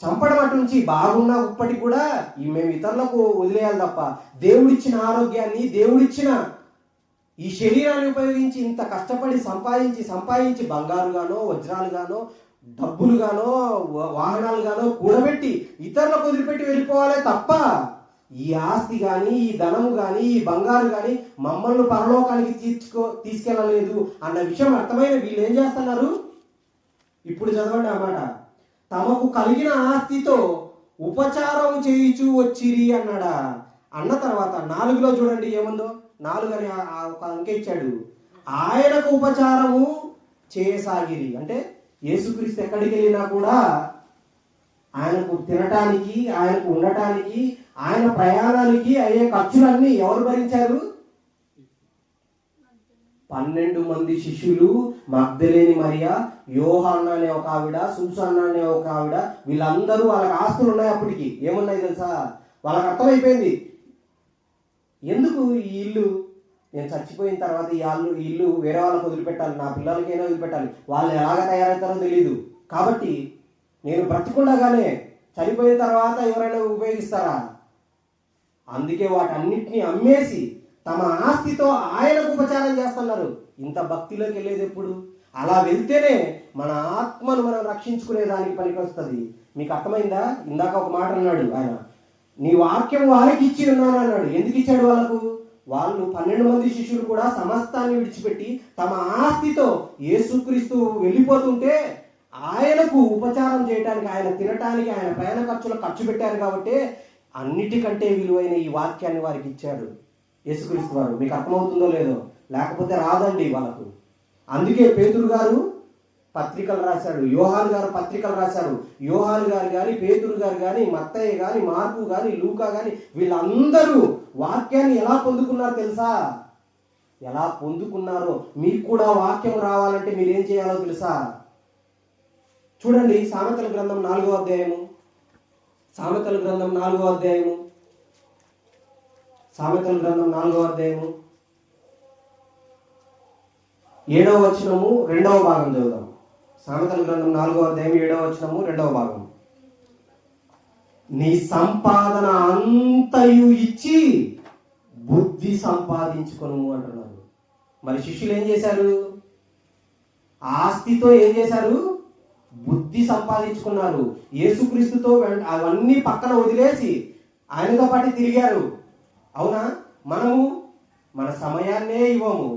చంపడం అటుంచి బాగున్నా ఇప్పటికి కూడా మేము ఇతరులకు వదిలేయాలి తప్ప, దేవుడిచ్చిన ఆరోగ్యాన్ని, దేవుడిచ్చిన ఈ శరీరాన్ని ఉపయోగించి ఇంత కష్టపడి సంపాదించి బంగారుగానో, వజ్రాలుగానో, డబ్బులుగానో, వాహనాలుగానో కూడబెట్టి ఇతరులకు వదిలిపెట్టి వెళ్ళిపోవాలే తప్ప, ఈ ఆస్తి కానీ, ఈ ధనము కానీ, ఈ బంగారు కానీ మమ్మల్ని పరలోకానికి తీసుకెళ్ళలేదు అన్న విషయం అర్థమైన వీళ్ళు ఏం చేస్తున్నారు? ఇప్పుడు చదవండి అన్నమాట. తమకు కలిగిన ఆస్తితో ఉపచారం చేయించు వచ్చిరి అన్నాడా. అన్న తర్వాత 4లో చూడండి ఏముందో. 4 అని ఒక అంకె ఇచ్చాడు. ఆయనకు ఉపచారము చేయసాగిరి. అంటే యేసుక్రీస్తు ఎక్కడికి వెళ్ళినా కూడా ఆయనకు తినటానికి, ఆయనకు ఉండటానికి, ఆయన ప్రయాణానికి అయ్యే ఖర్చులన్నీ ఎవరు భరించారు? 12 మంది శిష్యులు, మగ్దలేని మరియా, యోహాన్న అనే ఒక ఆవిడ, సూసన్న అనే ఒక ఆవిడ, వీళ్ళందరూ వాళ్ళకి ఆస్తులు ఉన్నాయి. అప్పటికి ఏమున్నాయి తెలుసా? వాళ్ళకి అర్థమైపోయింది, ఎందుకు ఈ ఇల్లు నేను చచ్చిపోయిన తర్వాత ఈ ఇల్లు వేరే వాళ్ళకి వదిలిపెట్టాలి, నా పిల్లలకైనా వదిలిపెట్టాలి, వాళ్ళు ఎలాగ తయారవుతారో తెలియదు. కాబట్టి నేను బ్రతికుండగానే చనిపోయిన తర్వాత ఎవరైనా ఉపయోగిస్తారా? అందుకే వాటన్నిటిని అమ్మేసి తమ ఆస్తితో ఆయనకు ఉపచారం చేస్తున్నారు. ఇంత భక్తిలోకి వెళ్ళేది ఎప్పుడు? అలా వెళ్తేనే మన ఆత్మను మనం రక్షించుకునేదానికి పనికి వస్తుంది. మీకు అర్థమైందా? ఇందాక ఒక మాట అన్నాడు ఆయన, నీ వాక్యం వారికి ఇచ్చి ఉన్నాను అన్నాడు. ఎందుకు ఇచ్చాడు వాళ్ళకు? వాళ్ళు 12 మంది శిష్యులు కూడా సమస్తాన్ని విడిచిపెట్టి తమ ఆస్తితో యేసుక్రీస్తు వెళ్ళిపోతుంటే ఆయనకు ఉపచారం చేయడానికి, ఆయన తినటానికి, ఆయన ప్రయాణ ఖర్చు పెట్టారు. కాబట్టి అన్నిటికంటే విలువైన ఈ వాక్యాన్ని వారికి ఇచ్చాడు యేసుక్రీస్తు వారు. మీకు అర్థమవుతుందో లేదో? లేకపోతే రాదండి వాళ్ళకు. అందుకే పేతురు గారు పత్రికలు రాశాడు, యోహాను గారు పత్రికలు రాశారు. యోహాను గారు కానీ, పేతురు గారు కానీ, మత్తయ్య కానీ, మార్కు కానీ, లూకా కానీ, వీళ్ళందరూ వాక్యాన్ని ఎలా పొందుకున్నారో తెలుసా? ఎలా పొందుకున్నారో మీకు కూడా వాక్యం రావాలంటే మీరేం చేయాలో తెలుసా? చూడండి, సామెతల గ్రంథం 4వ అధ్యాయము. సామెతల గ్రంథం 4వ అధ్యాయము. సామెతల గ్రంథం 4వ అధ్యాయము 7వ వచనము 2వ భాగం చదువుదాం. సామెతల గ్రంథం 4వ అధ్యాయం 7వ వచనము 2వ భాగం. నీ సంపాదన అంతయు ఇచ్చి బుద్ధి సంపాదించుకొను అంటున్నారు. మరి శిష్యులు ఏం చేశారు? ఆస్తితో ఏం చేశారు? బుద్ధి సంపాదించుకున్నారు. యేసుక్రీస్తుతో అవన్నీ పక్కన వదిలేసి ఆయనతో పాటు తిరిగారు. అవునా? మనము మన సమయాన్నే ఇవ్వము,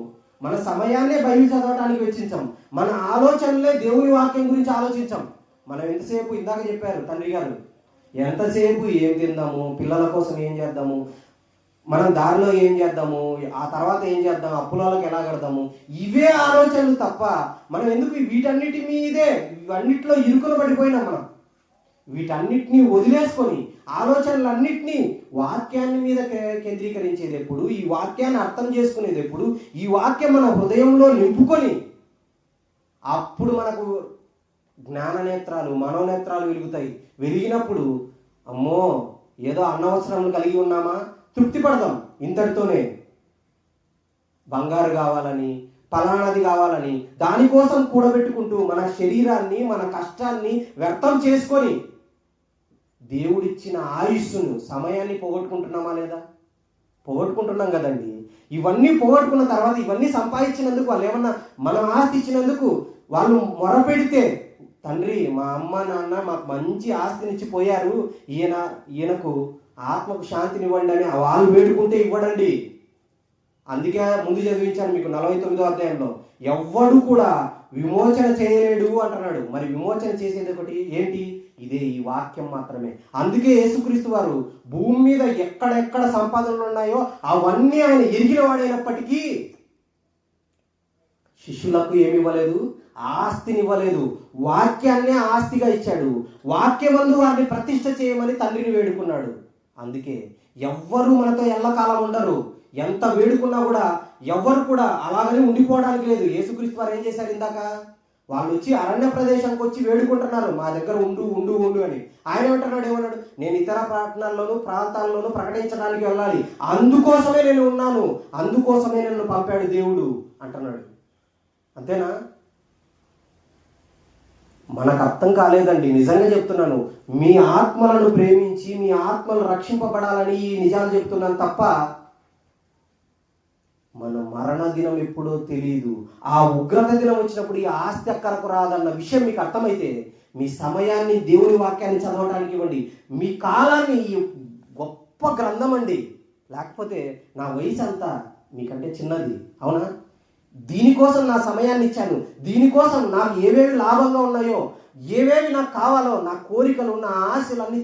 మన సమయాన్నే బైబిల్ చదవడానికి వెచ్చించాం, మన ఆలోచనలే దేవుని వాక్యం గురించి ఆలోచించాం. మనం ఎంతసేపు, ఇందాక చెప్పారు తండ్రి గారు, ఎంతసేపు ఏం తిందాము, పిల్లల కోసం ఏం చేద్దాము, మనం దారిలో ఏం చేద్దాము, ఆ తర్వాత ఏం చేద్దాం, అప్పులకి ఎలా కడదాము, ఇవే ఆలోచనలు తప్ప మనం ఎందుకు వీటన్నిటి మీదే, ఇవన్నిట్లో ఇరుకున పడిపోయినాం. మనం వీటన్నిటినీ వదిలేసుకొని ఆలోచనలన్నిటినీ వాక్యాన్ని మీద కేంద్రీకరించేది ఎప్పుడు, ఈ వాక్యాన్ని అర్థం చేసుకునేది ఎప్పుడు, ఈ వాక్యం మన హృదయంలో నింపుకొని అప్పుడు మనకు జ్ఞాననేత్రాలు, మనోనేత్రాలు వెలుగుతాయి. వెలిగినప్పుడు అమ్మో ఏదో అనవసరం కలిగి ఉన్నామా, తృప్తి పడదాం ఇంతటితోనే. బంగారు కావాలని, ఫలానాది కావాలని దానికోసం కూడబెట్టుకుంటూ మన శరీరాన్ని, మన కష్టాన్ని వ్యర్థం చేసుకొని దేవుడిచ్చిన ఆయుష్ను, సమయాన్ని పోగొట్టుకుంటున్నామా లేదా? పోగొట్టుకుంటున్నాం కదండి. ఇవన్నీ పోగొట్టుకున్న తర్వాత, ఇవన్నీ సంపాదించినందుకు, వాళ్ళు ఏమన్నా మనం ఆస్తి ఇచ్చినందుకు వాళ్ళు మొరపెడితే, తండ్రి మా అమ్మ నాన్న మాకు మంచి ఆస్తినిచ్చి పోయారు, ఈయనకు ఆత్మకు శాంతినివ్వండి అని వాళ్ళు వేడుకుంటే ఇవ్వడండి. అందుకే ముందు చదివించాను మీకు 49వ అధ్యాయంలో, ఎవ్వడు కూడా విమోచన చేయలేడు అంటున్నాడు. మరి విమోచన చేసేది ఒకటి ఏంటి? ఇదే ఈ వాక్యం మాత్రమే. అందుకే యేసుక్రీస్తు వారు భూమి మీద ఎక్కడెక్కడ సంపాదనలు ఉన్నాయో అవన్నీ ఆయన ఎరిగిన వాడైనప్పటికీ శిష్యులకు ఏమి ఇవ్వలేదు? ఆస్తిని ఇవ్వలేదు. వాక్యాన్నే ఆస్తిగా ఇచ్చాడు. వాక్యమందు వారిని ప్రతిష్ఠ చేయమని తండ్రిని వేడుకున్నాడు. అందుకే ఎవ్వరూ మనతో ఎల్లకాలం ఉండరు. ఎంత వేడుకున్నా కూడా ఎవ్వరు కూడా అలాగని ఉండిపోవడానికి లేదు. యేసుక్రీస్తు వారు ఏం చేశారు? ఇందాక వాళ్ళు వచ్చి అరణ్య ప్రదేశానికి వచ్చి వేడుకుంటున్నారు, మా దగ్గర ఉండు ఉండు ఉండు అని. ఆయన ఏమన్నాడు? నేను ఇతర ప్రాంతాల్లోనూ ప్రకటించడానికి వెళ్ళాలి, అందుకోసమే నేను ఉన్నాను, అందుకోసమే నన్ను పంపాడు దేవుడు అంటున్నాడు. అంతేనా? మనకు అర్థం కాలేదండి, నిజంగా చెప్తున్నాను. మీ ఆత్మలను ప్రేమించి మీ ఆత్మలు రక్షింపబడాలని ఈ నిజాలు చెప్తున్నాను తప్ప మన మరణ దినం ఎప్పుడో తెలియదు. ఆ ఉగ్రత దినం వచ్చినప్పుడు ఈ ఆస్తి అక్కరకు రాదన్న విషయం మీకు అర్థమైతే మీ సమయాన్ని దేవుని వాక్యాన్ని చదవడానికి ఇవ్వండి. మీ కాలాన్ని, ఈ గొప్ప గ్రంథం అండి. లేకపోతే నా వయసు అంతా మీకంటే చిన్నది, అవునా? దీనికోసం నా సమయాన్ని ఇచ్చాను, దీనికోసం నాకు ఏవేవి లాభంగా ఉన్నాయో, ఏవేవి నాకు కావాలో, నా కోరికలు, నా ఆశలు అన్నీ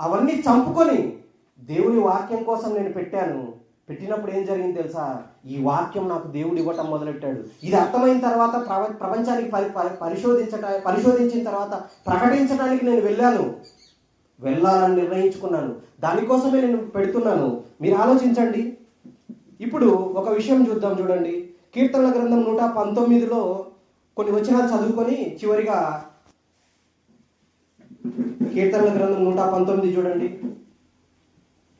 అవన్నీ చంపుకొని దేవుని వాక్యం కోసం నేను పెట్టినప్పుడు ఏం జరిగింది తెలుసా? ఈ వాక్యం నాకు దేవుడు ఇవ్వటం మొదలెట్టాడు. ఇది అర్థమైన తర్వాత ప్రపంచానికి పరిశోధించిన తర్వాత ప్రకటించడానికి నేను వెళ్ళాలని నిర్ణయించుకున్నాను. దానికోసమే నేను పెడుతున్నాను. మీరు ఆలోచించండి. ఇప్పుడు ఒక విషయం చూద్దాం. చూడండి, కీర్తనల గ్రంథం 119లో కొన్ని వచనాలు చదువుకొని చివరిగా కీర్తనల గ్రంథం 119 చూడండి.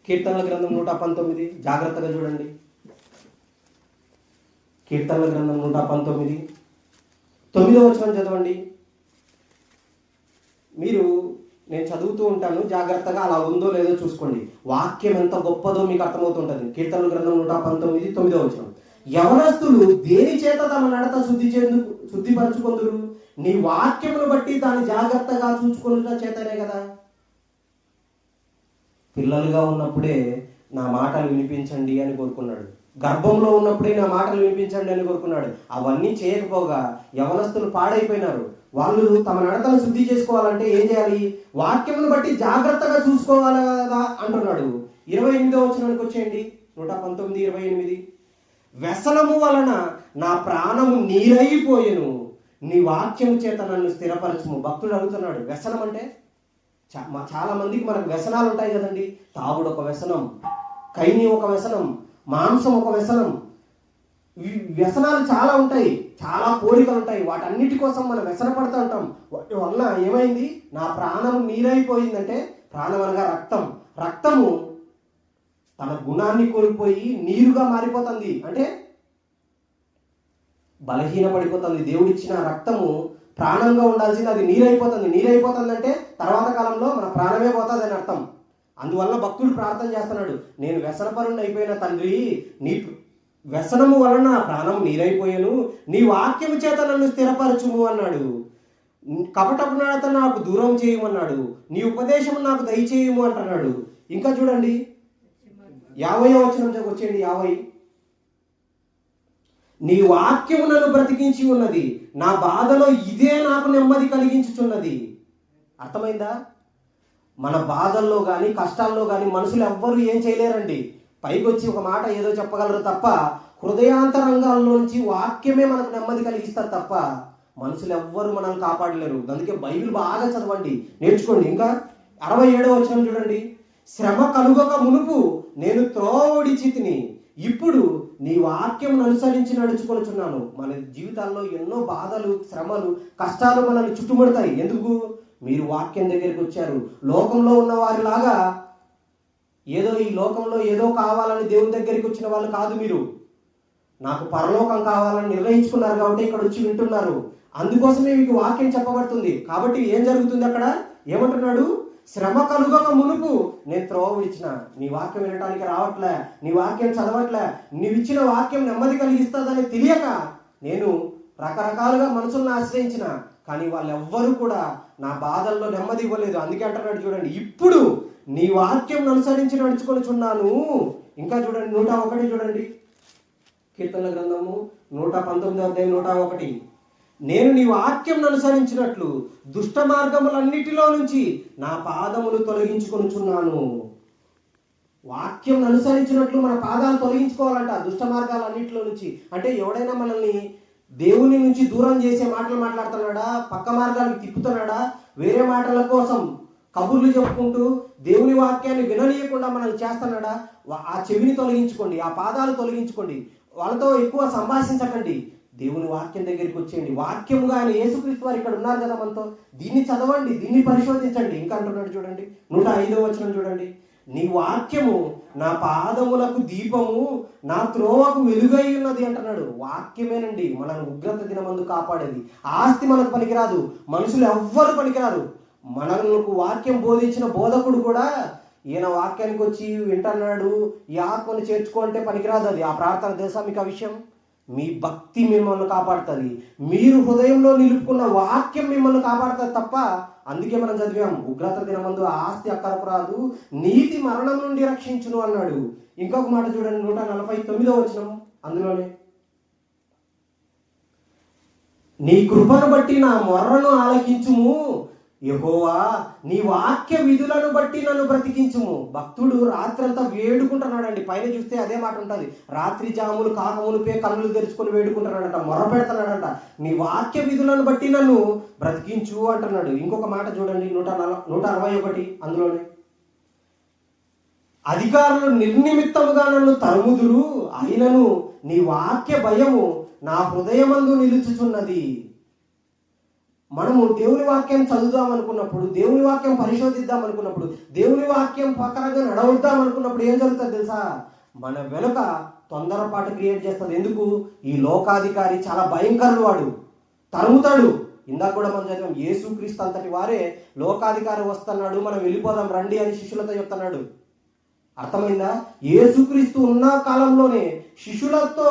కీర్తనల గ్రంథం 119 జాగ్రత్తగా చూడండి. కీర్తనల గ్రంథం 119 9వ వచనం చదవండి. నేను చదువుతూ ఉంటాను, జాగ్రత్తగా అలా ఉందో లేదో చూసుకోండి. వాక్యం ఎంత గొప్పదో మీకు అర్థమవుతుంటుంది. కీర్తనల గ్రంథం 119 9వ వచనం, యవనస్తులు దేని చేత తమ నడత శుద్ధిపరచుకొందురు? నీ వాక్యమును బట్టి దాన్ని జాగ్రత్తగా చూసుకొనుట చేతనే కదా. పిల్లలుగా ఉన్నప్పుడే నా మాటలు వినిపించండి అని కోరుకున్నాడు. గర్భంలో ఉన్నప్పుడే నా మాటలు వినిపించండి అని కోరుకున్నాడు. అవన్నీ చేయకపోగా యవనస్తులు పాడైపోయినారు. వాళ్ళు తమ నడతను శుద్ధి చేసుకోవాలంటే ఏం చేయాలి? వాక్యమును బట్టి జాగ్రత్తగా చూసుకోవాలి కదా అంటున్నాడు. 28వ వచనానికి వచ్చేయండి. 119:28, వ్యసనము వలన నా ప్రాణము నీరైపోయెను, నీ వాక్యము చేత నన్ను స్థిరపరచుము. భక్తుడు అడుగుతున్నాడు, వ్యసనం అంటే చాలా మందికి మనకు వ్యసనాలు ఉంటాయి కదండి. తాగుడు ఒక వ్యసనం, కైని ఒక వ్యసనం, మాంసం ఒక వ్యసనం. వ్యసనాలు చాలా ఉంటాయి, చాలా కోరికలు ఉంటాయి. వాటన్నిటి కోసం మనం వ్యసన పడుతూ ఉంటాం. వాటి వల్ల ఏమైంది? నా ప్రాణము నీరైపోయిందంటే, ప్రాణం అనగా రక్తము తన గుణాన్ని కోల్పోయి నీరుగా మారిపోతుంది. అంటే బలహీన పడిపోతుంది. దేవుడిచ్చిన రక్తము ప్రాణంగా ఉండాల్సింది అది నీరైపోతుంది అంటే తర్వాత కాలంలో మన ప్రాణమే పోతుంది అని అర్థం. అందువల్ల భక్తుడు ప్రార్థన చేస్తున్నాడు, నేను వ్యసనపరుణ్ణి అయిపోయిన తండ్రి, నీ వ్యసనము వలన ప్రాణం నీరైపోయాను, నీ వాక్యము చేత నన్ను స్థిరపరచుము అన్నాడు. కపటపునాడత నాకు దూరం చేయమన్నాడు, నీ ఉపదేశము నాకు దయచేయము అంటున్నాడు. ఇంకా చూడండి 50వ వచనం వచ్చేయండి. 50, నీ వాక్యము నన్ను బ్రతికించి ఉన్నది, నా బాధలో ఇదే నాకు నెమ్మది కలిగించుచున్నది. అర్థమైందా? మన బాధల్లో కానీ కష్టాల్లో కానీ మనుషులు ఎవ్వరూ ఏం చేయలేరండి. పైకి వచ్చి ఒక మాట ఏదో చెప్పగలరు తప్ప, హృదయాంతరంగాల్లోంచి వాక్యమే మనకు నెమ్మది కలిగిస్తారు తప్ప మనుషులు ఎవ్వరు మనల్ని కాపాడలేరు. అందుకే బైబిల్ బాగా చదవండి, నేర్చుకోండి. ఇంకా 67వ వచనం చూడండి, శ్రమ కలుగక మునుపు నేను త్రోవ విడిచితిని, ఇప్పుడు నీ వాక్యం అనుసరించి నడుచుకొనుచున్నాను. మన జీవితాల్లో ఎన్నో బాధలు, శ్రమలు, కష్టాలు మనల్ని చుట్టుముడతాయి. ఎందుకు? మీరు వాక్యం దగ్గరికి వచ్చారు. లోకంలో ఉన్న వారిలాగా ఏదో ఈ లోకంలో ఏదో కావాలని దేవుని దగ్గరికి వచ్చిన వాళ్ళు కాదు మీరు. నాకు పరలోకం కావాలని నిర్ణయించుకున్నారు కాబట్టి ఇక్కడ వచ్చి వింటున్నారు. అందుకోసమే మీకు వాక్యం చెప్పబడుతుంది. కాబట్టి ఏం జరుగుతుంది అక్కడ? ఏమంటున్నాడు? శ్రమ కలుగక మునుపు నేను త్రోవ విడిచిన. నీ వాక్యం వినడానికి రావట్లే, నీ వాక్యం చదవట్లే, నీవిచ్చిన వాక్యం నెమ్మది కలిగిస్తుందని తెలియక నేను రకరకాలుగా మనుషులను ఆశ్రయించిన, కానీ వాళ్ళెవ్వరూ కూడా నా బాధల్లో నెమ్మది ఇవ్వలేదు. అందుకే అంటున్నాడు చూడండి, ఇప్పుడు నీ వాక్యం అనుసరించి నడుచుకొనుచున్నాను. ఇంకా చూడండి 101 చూడండి, కీర్తనల గ్రంథము 119:101. నేను నీ వాక్యం అనుసరించినట్లు దుష్ట మార్గములన్నిటిలో నుంచి నా పాదములు తొలగించుకొనుచున్నాను. వాక్యం అనుసరించినట్లు మన పాదాలు తొలగించుకోవాలంట దుష్ట మార్గాలన్నిటిలో నుంచి. అంటే ఎవడైనా మనల్ని దేవుని నుంచి దూరం చేసే మాటలు మాట్లాడుతున్నాడా, పక్క మార్గానికి తిప్పుతున్నాడా, వేరే మాటల కోసం కబుర్లు చెప్పుకుంటూ దేవుని వాక్యాన్ని విననీయకుండా మనల్ని చేస్తున్నాడా, ఆ చెవిని తొలగించుకోండి, ఆ పాదాలు తొలగించుకోండి. వాళ్ళతో ఎక్కువ సంభాషించకండి. దేవుని వాక్యం దగ్గరికి వచ్చేయండి. వాక్యముగా ఆయన యేసుక్రీస్తు వారు ఇక్కడ ఉన్నారు కదా మనతో. దీన్ని చదవండి, దీన్ని పరిశోధించండి. ఇంకా అంటున్నాడు చూడండి 105వ వచనం చూడండి, నీ వాక్యము నా పాదములకు దీపము, నా త్రోవకు వెలుగై ఉన్నది అంటున్నాడు. వాక్యమేనండి మనల్ని ఉగ్రత దినమందు కాపాడేది. ఆస్తి మనకు పనికిరాదు, మనుషులు ఎవ్వరు పనికిరారు. మనకు వాక్యం బోధించిన బోధకుడు కూడా ఈయన వాక్యానికి వచ్చి వింటున్నాడు, ఈ ఆత్మను చేర్చుకుంటే పనికిరాదు. అది ఆ ప్రార్థన తెలుసా మీకు ఆ విషయం? మీ భక్తి మిమ్మల్ని కాపాడుతుంది, మీరు హృదయంలో నిలుపుకున్న వాక్యం మిమ్మల్ని కాపాడుతుంది తప్ప. అందుకే మనం చదివాం, ఉగ్రత దినమందు ఆస్తి అక్కరకు రాదు, నీతి మరణం నుండి రక్షించును అన్నాడు. ఇంకొక మాట చూడండి 149వ వచనం, అందులోనే నీ కృపను బట్టి నా మొర్రను ఆలకించుము యెహోవా, నీ వాక్య విధులను బట్టి నన్ను బ్రతికించుము. భక్తుడు రాత్రంతా వేడుకుంటున్నాడండి. పైన చూస్తే అదే మాట ఉంటుంది, రాత్రి జాములు కాకమునిపే కన్నులు తెరుచుకొని వేడుకుంటున్నాడంట, మొర్ర పెడతాడంట. నీ వాక్య విధులను బట్టి నన్ను బ్రతికించు అంటున్నాడు. ఇంకొక మాట చూడండి 161, అందులోనే అధికారులు నిర్నిమిత్తముగా నన్ను తరుముదురు, అయినను నీ వాక్య భయము నా హృదయమందు నిలుచుచున్నది. మనము దేవుని వాక్యం చదువుదాం అనుకున్నప్పుడు, దేవుని వాక్యం పరిశోధిద్దాం అనుకున్నప్పుడు, దేవుని వాక్యం ప్రకారంగా నడవద్దాం అనుకున్నప్పుడు ఏం జరుగుతుంది తెలుసా? మన వెనుక తొందరపాటు క్రియేట్ చేస్తుంది. ఎందుకు? ఈ లోకాధికారి చాలా భయంకరుడు, వాడు తరుముతాడు. ఇందాక కూడా మనం చదివాం, యేసుక్రీస్తు అంతటి వారే లోకాధికారి వస్తున్నాడు, మనం వెళ్ళిపోదాం రండి అని శిష్యులతో చెప్తున్నాడు. అర్థమైందా? యేసుక్రీస్తు ఉన్న కాలంలోనే శిష్యులతో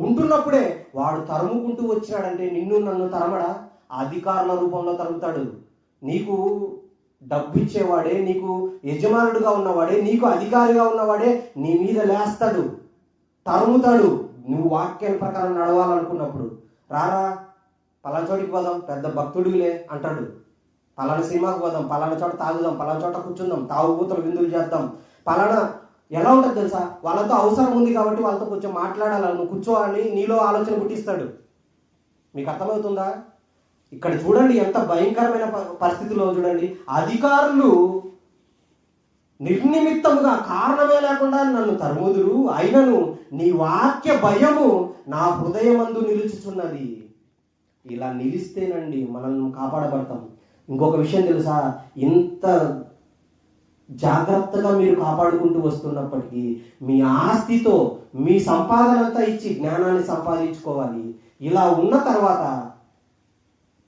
ఉంటున్నప్పుడే వాడు తరుముకుంటూ వచ్చినాడంటే నిన్ను నన్ను తరమడా? అధికారుల రూపంలో తరుగుతాడు. నీకు డబ్బు ఇచ్చేవాడే, నీకు యజమానుడుగా ఉన్నవాడే, నీకు అధికారిగా ఉన్నవాడే నీ మీద లేస్తాడు, తరుముతాడు. నువ్వు వాక్యాన్ని ప్రకారం నడవాలనుకున్నప్పుడు, రారా పలానా చోటికి పోదాం, పెద్ద భక్తుడిలే అంటాడు. పలానా సినిమాకి పోదాం, పలానా చోట తాగుదాం, పలానా చోట కూర్చుందాం, తాగుబోతులు విందులు చేద్దాం, పలానా ఎలా ఉంటుంది తెలుసా? వాళ్ళతో అవసరం ఉంది కాబట్టి వాళ్ళతో కొంచెం మాట్లాడాలి, నువ్వు కూర్చోవాలని నీలో ఆలోచన పుట్టిస్తాడు. మీకు అర్థమవుతుందా? ఇక్కడ చూడండి ఎంత భయంకరమైన పరిస్థితిలో చూడండి, అధికారులు నిర్నిమిత్తముగా కారణమే లేకుండా నన్ను తరుముదురు, అయినను నీ వాక్య భయము నా హృదయమందు నిలుచుచున్నది. ఇలా నిలిస్తేనండి మనల్ని కాపాడబడతాం. ఇంకొక విషయం తెలుసా? ఇంత జాగ్రత్తగా మీరు కాపాడుకుంటూ వస్తున్నప్పటికీ మీ ఆస్తితో మీ సంపాదన అంతా ఇచ్చి జ్ఞానాన్ని సంపాదించుకోవాలి. ఇలా ఉన్న తర్వాత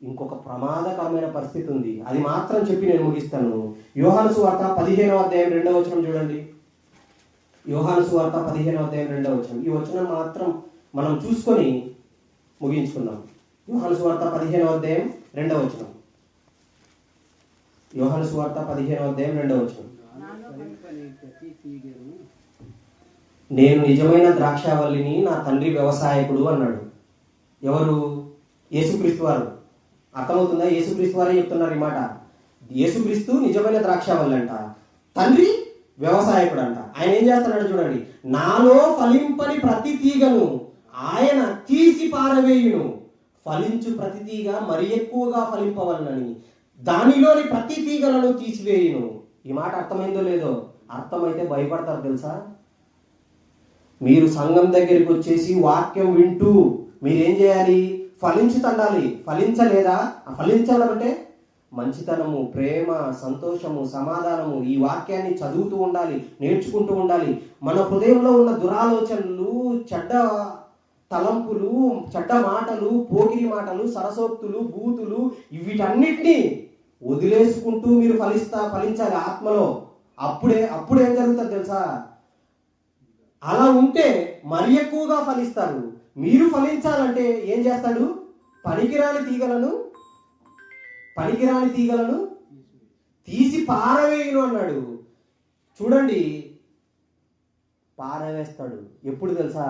ఇంకొక ప్రమాదకరమైన పరిస్థితి ఉంది. అది మాత్రం చెప్పి నేను ముగిస్తాను. యోహాను సువార్త 15వ అధ్యాయం 2వ వచనం చూడండి. యోహాను సువార్త 15వ అధ్యాయం 2వ వచనం. ఈ వచనం మాత్రం మనం చూసుకొని ముగించుకుందాం. యోహాను సువార్త 15వ అధ్యాయం 2వ వచనం. యోహాను సువార్త 15వ అధ్యాయం 2వ వచనం. నేను నిజమైన ద్రాక్షావల్లిని, నా తండ్రి వ్యవసాయకుడు అన్నాడు. ఎవరు? యేసుక్రీస్తు వారు. అర్థమవుతుందా? యేసుక్రీస్తు వారే చెప్తున్నారు ఈ మాట. యేసుక్రీస్తు నిజమైన ద్రాక్షావల్లి అంట, తండ్రి వ్యవసాయకుడు అంట. ఆయన ఏం చేస్తున్నాడు చూడండి, నాలో ఫలింపని ప్రతి తీగను ఆయన తీసి పారవేయును, ఫలించు ప్రతి తీగ మరి ఎక్కువగా ఫలింపవలనని దానిలోని ప్రతి తీగలను తీసివేయును. ఈ మాట అర్థమైందో లేదో? అర్థమైతే భయపడతారు తెలుసా? మీరు సంఘం దగ్గరికి వచ్చేసి వాక్యం వింటూ మీరేం చేయాలి? ఫలించుతండాలి. ఫలించలేదా? ఫలించడం అంటే మంచితనము, ప్రేమ, సంతోషము, సమాధానము, ఈ వాక్యాన్ని చదువుతూ ఉండాలి, నేర్చుకుంటూ ఉండాలి. మన హృదయంలో ఉన్న దురాలోచనలు, చెడ్డ తలంపులు, చెడ్డ మాటలు, పోకిరి మాటలు, సరసోక్తులు, బూతులు, వీటన్నిటినీ వదిలేసుకుంటూ మీరు ఫలించాలి ఆత్మలో. అప్పుడు ఏం జరుగుతుంది తెలుసా? అలా ఉంటే మరి ఎక్కువగా ఫలిస్తారు. మీరు ఫలించాలంటే ఏం చేస్తాడు? పనికిరాని తీగలను తీసి పారవేయును అన్నాడు. చూడండి, పారవేస్తాడు. ఎప్పుడు తెలుసా?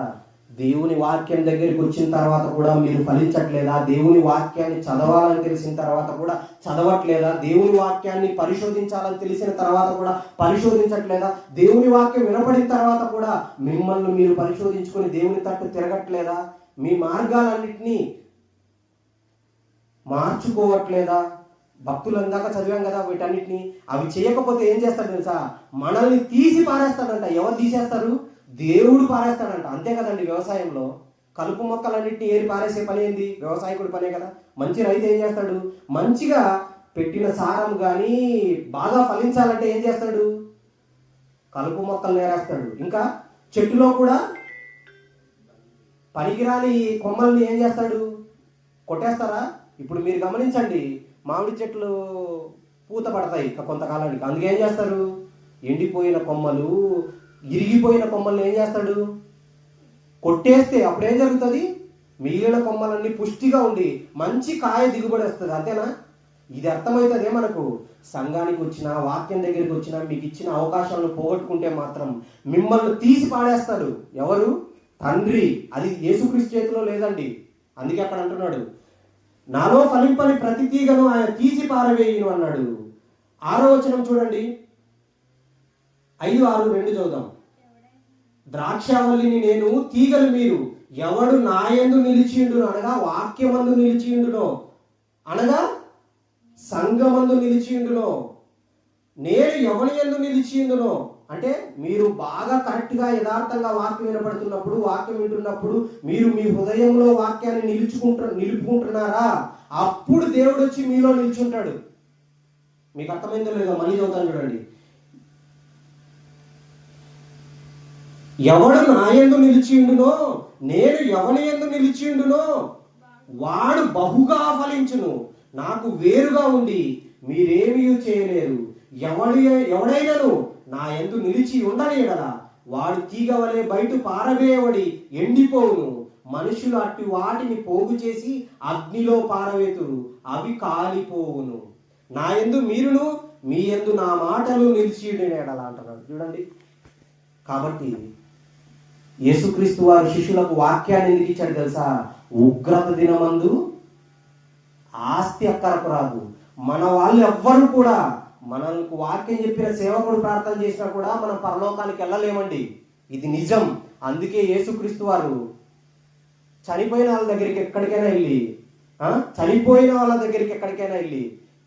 దేవుని వాక్యం దగ్గరికి వచ్చిన తర్వాత కూడా మీరు ఫలించట్లేదా? దేవుని వాక్యాన్ని చదవాలని తెలిసిన తర్వాత కూడా చదవట్లేదా? దేవుని వాక్యాన్ని పరిశోధించాలని తెలిసిన తర్వాత కూడా పరిశోధించట్లేదా? దేవుని వాక్యం వినపడిన తర్వాత కూడా మిమ్మల్ని మీరు పరిశోధించుకొని దేవుని తట్టు తిరగట్లేదా? మీ మార్గాలన్నింటినీ మార్చుకోవట్లేదా? భక్తులు అందాక చదివాం కదా వీటన్నిటిని. అవి చేయకపోతే ఏం చేస్తాడు తెలుసా? మనల్ని తీసి పారేస్తాడంట. ఎవరు తీసేస్తారు? దేవుడు పారేస్తాడంట. అంతే కదండి. వ్యవసాయంలో కలుపు మొక్కలన్నింటినీ ఏరి పారేసే పని ఏంది? వ్యవసాయకుడి పనే కదా. మంచి రైతు ఏం చేస్తాడు? మంచిగా పెట్టిన సారం కానీ బాగా ఫలించాలంటే ఏం చేస్తాడు? కలుపు మొక్కలు నేరేస్తాడు. ఇంకా చెట్టులో కూడా పనికిరాని కొమ్మల్ని ఏం చేస్తాడు? కొట్టేస్తారా? ఇప్పుడు మీరు గమనించండి, మామిడి చెట్లు పూత పడతాయి కొంతకాలానికి. అందుకే ఏం చేస్తారు? ఎండిపోయిన కొమ్మలు, ఇరిగిపోయిన కొమ్మల్ని ఏం చేస్తాడు? కొట్టేస్తే అప్పుడు ఏం జరుగుతుంది? మిగిలిన కొమ్మలన్నీ పుష్టిగా ఉండి మంచి కాయ దిగుబడి వస్తుంది. అంతేనా? ఇది అర్థమవుతుంది. మనకు సంఘానికి వచ్చినా, వాక్యం దగ్గరికి వచ్చినా, మీకు ఇచ్చిన అవకాశాలను పోగొట్టుకుంటే మాత్రం మిమ్మల్ని తీసి పాడేస్తాడు. ఎవరు? తండ్రి. అది యేసుక్రీస్తు చేతిలో లేదండి. అందుకే అక్కడ అంటున్నాడు, నాలో ఫలింపని ప్రతి తీగను ఆయన తీసి పారవేయును అన్నాడు. 6వ వచనం చూడండి, 5, 6, 2 చదువుదాం. ద్రాక్షావల్లిని నేను, తీగలు మీరు. ఎవడు నాయందు నిలిచియుండును అనగా వాక్యమందు నిలిచియుండునో, అనగా సంఘమందు నిలిచియుండునో, నేను ఎవని యందు నిలిచియుండునో అంటే మీరు బాగా కరెక్ట్గా యథార్థంగా వాక్యం వినపడుతున్నప్పుడు, వాక్యం వింటున్నప్పుడు మీరు మీ హృదయంలో వాక్యాన్ని నిలుపుకుంటున్నారా? అప్పుడు దేవుడు వచ్చి మీలో నిల్చుంటాడు. మీకు అర్థమైందో లేదో? మళ్ళీ చదువుతాను చూడండి. ఎవడు నా యందు నిలిచియుండునో, నేను ఎవని యందు నిలిచియుండునో వాడు బహుగా ఫలించును. నాకు వేరుగా ఉండి మీరేమీ చేయలేరు. ఎవడైనను నా యందు నిలిచి ఉండని ఎడల వాడు తీగ వలె బయట పారవేయబడి ఎండిపోవును. మనుషులు అట్టి వాటిని పోగు చేసి అగ్నిలో పారవేతురు, అవి కాలిపోవును. నా యందు మీరును, మీ యందు నా మాటలు నిలిచి ఉండని ఎడల అంటున్నాడు. చూడండి, కాబట్టి యేసుక్రీస్తు వారి శిష్యులకు వాక్యాన్ని ఎందుకు ఇచ్చాడు తెలుసా? ఉగ్రత దినమందు ఆస్తి అక్కరకు రాదు. మన వాళ్ళు ఎవ్వరు కూడా, మనకు వాక్యం చెప్పిన సేవకుడు ప్రార్థన చేసినా కూడా మనం పరలోకానికి వెళ్ళలేమండి. ఇది నిజం. అందుకే యేసుక్రీస్తు వారు చనిపోయిన వాళ్ళ దగ్గరికి ఎక్కడికైనా వెళ్ళి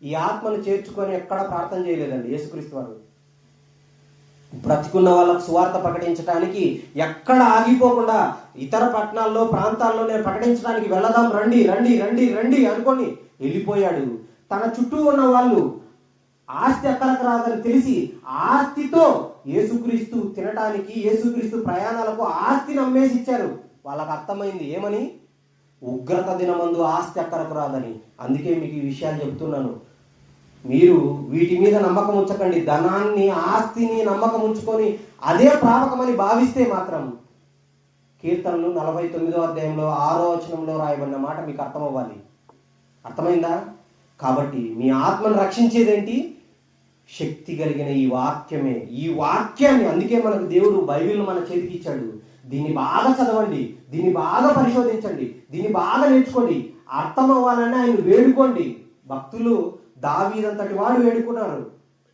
ఈ ఆత్మను చేర్చుకొని ఎక్కడ ప్రార్థన చేయలేదండి యేసుక్రీస్తు వారు. బ్రతికున్న వాళ్ళకు సువార్త ప్రకటించడానికి ఎక్కడ ఆగిపోకుండా ఇతర పట్టణాల్లో, ప్రాంతాల్లో నేను ప్రకటించడానికి వెళ్దాం, రండి రండి రండి రండి అనుకొని వెళ్ళిపోయాడు. తన చుట్టూ ఉన్న వాళ్ళు ఆస్తి ఎక్కడికి రాదని తెలిసి ఆస్తితో యేసుక్రీస్తు తినటానికి, యేసుక్రీస్తు ప్రయాణాలకు ఆస్తిని అమ్మేసి ఇచ్చారు. వాళ్ళకు అర్థమైంది ఏమని? ఉగ్రత దినమందు ఆస్తి ఎక్కడికి రాదని. అందుకే మీకు ఈ విషయాలు చెప్తున్నాను. మీరు వీటి మీద నమ్మకం ఉంచకండి. ధనాన్ని, ఆస్తిని నమ్మకం ఉంచుకొని అదే ప్రాపకమని భావిస్తే మాత్రం కీర్తనలు 49వ అధ్యాయంలో 6వ వచనంలో రాయబడిన మాట మీకు అర్థమవ్వాలి. అర్థమైందా? కాబట్టి మీ ఆత్మను రక్షించేదేంటి? శక్తి కలిగిన ఈ వాక్యమే. ఈ వాక్యాన్ని అందుకే మనకు దేవుడు బైబిల్ను మన చేతికి ఇచ్చాడు. దీన్ని బాగా చదవండి, దీన్ని బాగా పరిశోధించండి, దీన్ని బాగా నేర్చుకోండి. అర్థం అవ్వాలని ఆయన వేడుకోండి. భక్తులు దావీదంతటి వాడు వేడుకున్నారు.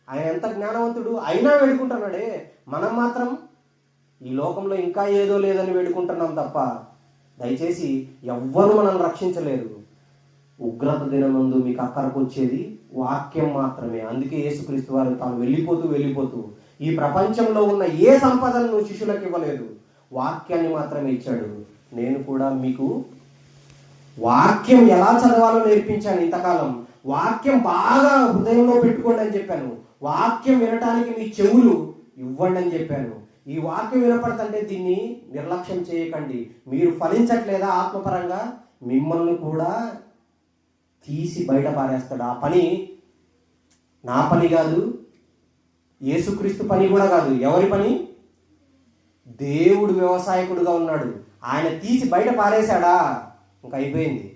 ఆయన ఎంత జ్ఞానవంతుడు అయినా వేడుకుంటున్నాడే. మనం మాత్రం ఈ లోకంలో ఇంకా ఏదో లేదని వేడుకుంటున్నాం తప్ప దయచేసి ఎవ్వరు మనల్ని రక్షించలేరు. ఉగ్రత దినమందు మీకు అక్కరకు వచ్చేది వాక్యం మాత్రమే. అందుకే యేసుక్రీస్తు వారు తాను వెళ్ళిపోతూ ఈ ప్రపంచంలో ఉన్న ఏ సంపదలను శిష్యులకు ఇవ్వలేదు. వాక్యాన్ని మాత్రమే ఇచ్చాడు. నేను కూడా మీకు వాక్యం ఎలా చదవాలో నేర్పించాను. ఇంతకాలం వాక్యం బాగా హృదయంలో పెట్టుకోండి అని చెప్పాను. వాక్యం వినటానికి మీ చెవులు ఇవ్వండి అని చెప్పాను. ఈ వాక్యం వినపడుతుంటే దీన్ని నిర్లక్ష్యం చేయకండి. మీరు ఫలించట్లేదా ఆత్మపరంగా, మిమ్మల్ని కూడా తీసి బయట పారేస్తాడు. ఆ పని నా పని కాదు, యేసుక్రీస్తు పని కూడా కాదు. ఎవరి పని? దేవుడు వ్యవసాయకుడుగా ఉన్నాడు, ఆయన తీసి బయట పారేశాడా, ఇంకా అయిపోయింది.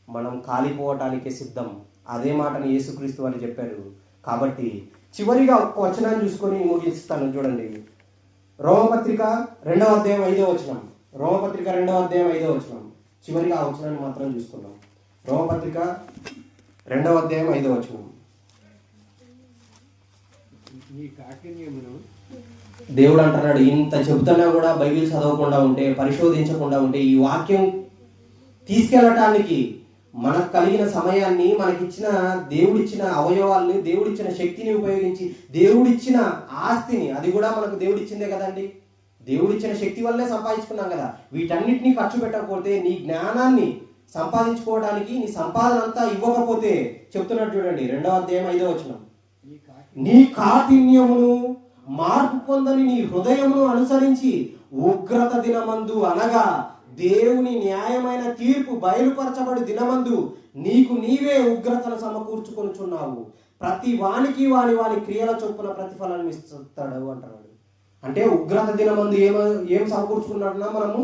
మనం కాలిపోవటానికే సిద్ధం. అదే మాటని యేసుక్రీస్తు వారు చెప్పారు. కాబట్టి చివరిగా ఒక్క వచనాన్ని చూసుకొని ముగిస్తాను. చూడండి, రోమపత్రిక 2వ అధ్యాయం 5వ వచనం. రోమపత్రిక 2వ అధ్యాయం 5వ వచనం. చివరిగా ఆ వచనాన్ని మాత్రం చూసుకున్నాం. రోమపత్రిక 2వ అధ్యాయం 5వ వచనం. దేవుడు అంటున్నాడు, ఇంత చెబుతున్నా కూడా బైబిల్ చదవకుండా ఉంటే, పరిశోధించకుండా ఉంటే, ఈ వాక్యం తీసుకెళ్ళటానికి మనకు కలిగిన సమయాన్ని, మనకిచ్చిన దేవుడిచ్చిన అవయవాల్ని, దేవుడిచ్చిన శక్తిని ఉపయోగించి, దేవుడిచ్చిన ఆస్తిని, అది కూడా మనకు దేవుడిచ్చిందే కదండి. దేవుడిచ్చిన శక్తి వల్లే సంపాదించుకున్నాం కదా. వీటన్నిటినీ ఖర్చు పెట్టకపోతే, నీ జ్ఞానాన్ని సంపాదించుకోవడానికి నీ సంపాదన అంతా ఇవ్వకపోతే, చెప్తున్నట్టు చూడండి 2వ అధ్యాయం 5వ వచనం. నీ కాఠిన్యమును మార్పు పొందని నీ హృదయమును అనుసరించి ఉగ్రత దినమందు, అనగా దేవుని న్యాయమైన తీర్పు బయలుపరచబడి దినమందు నీకు నీవే ఉగ్రతను సమకూర్చుకొనుచున్నావు. ప్రతి వానికి వాని వాని క్రియల చొప్పున ప్రతిఫలాన్ని ఇస్తాడు అంటున్నాడు. అంటే ఉగ్రత దినమందు ఏం సమకూర్చుకున్నాడున్నా, మనము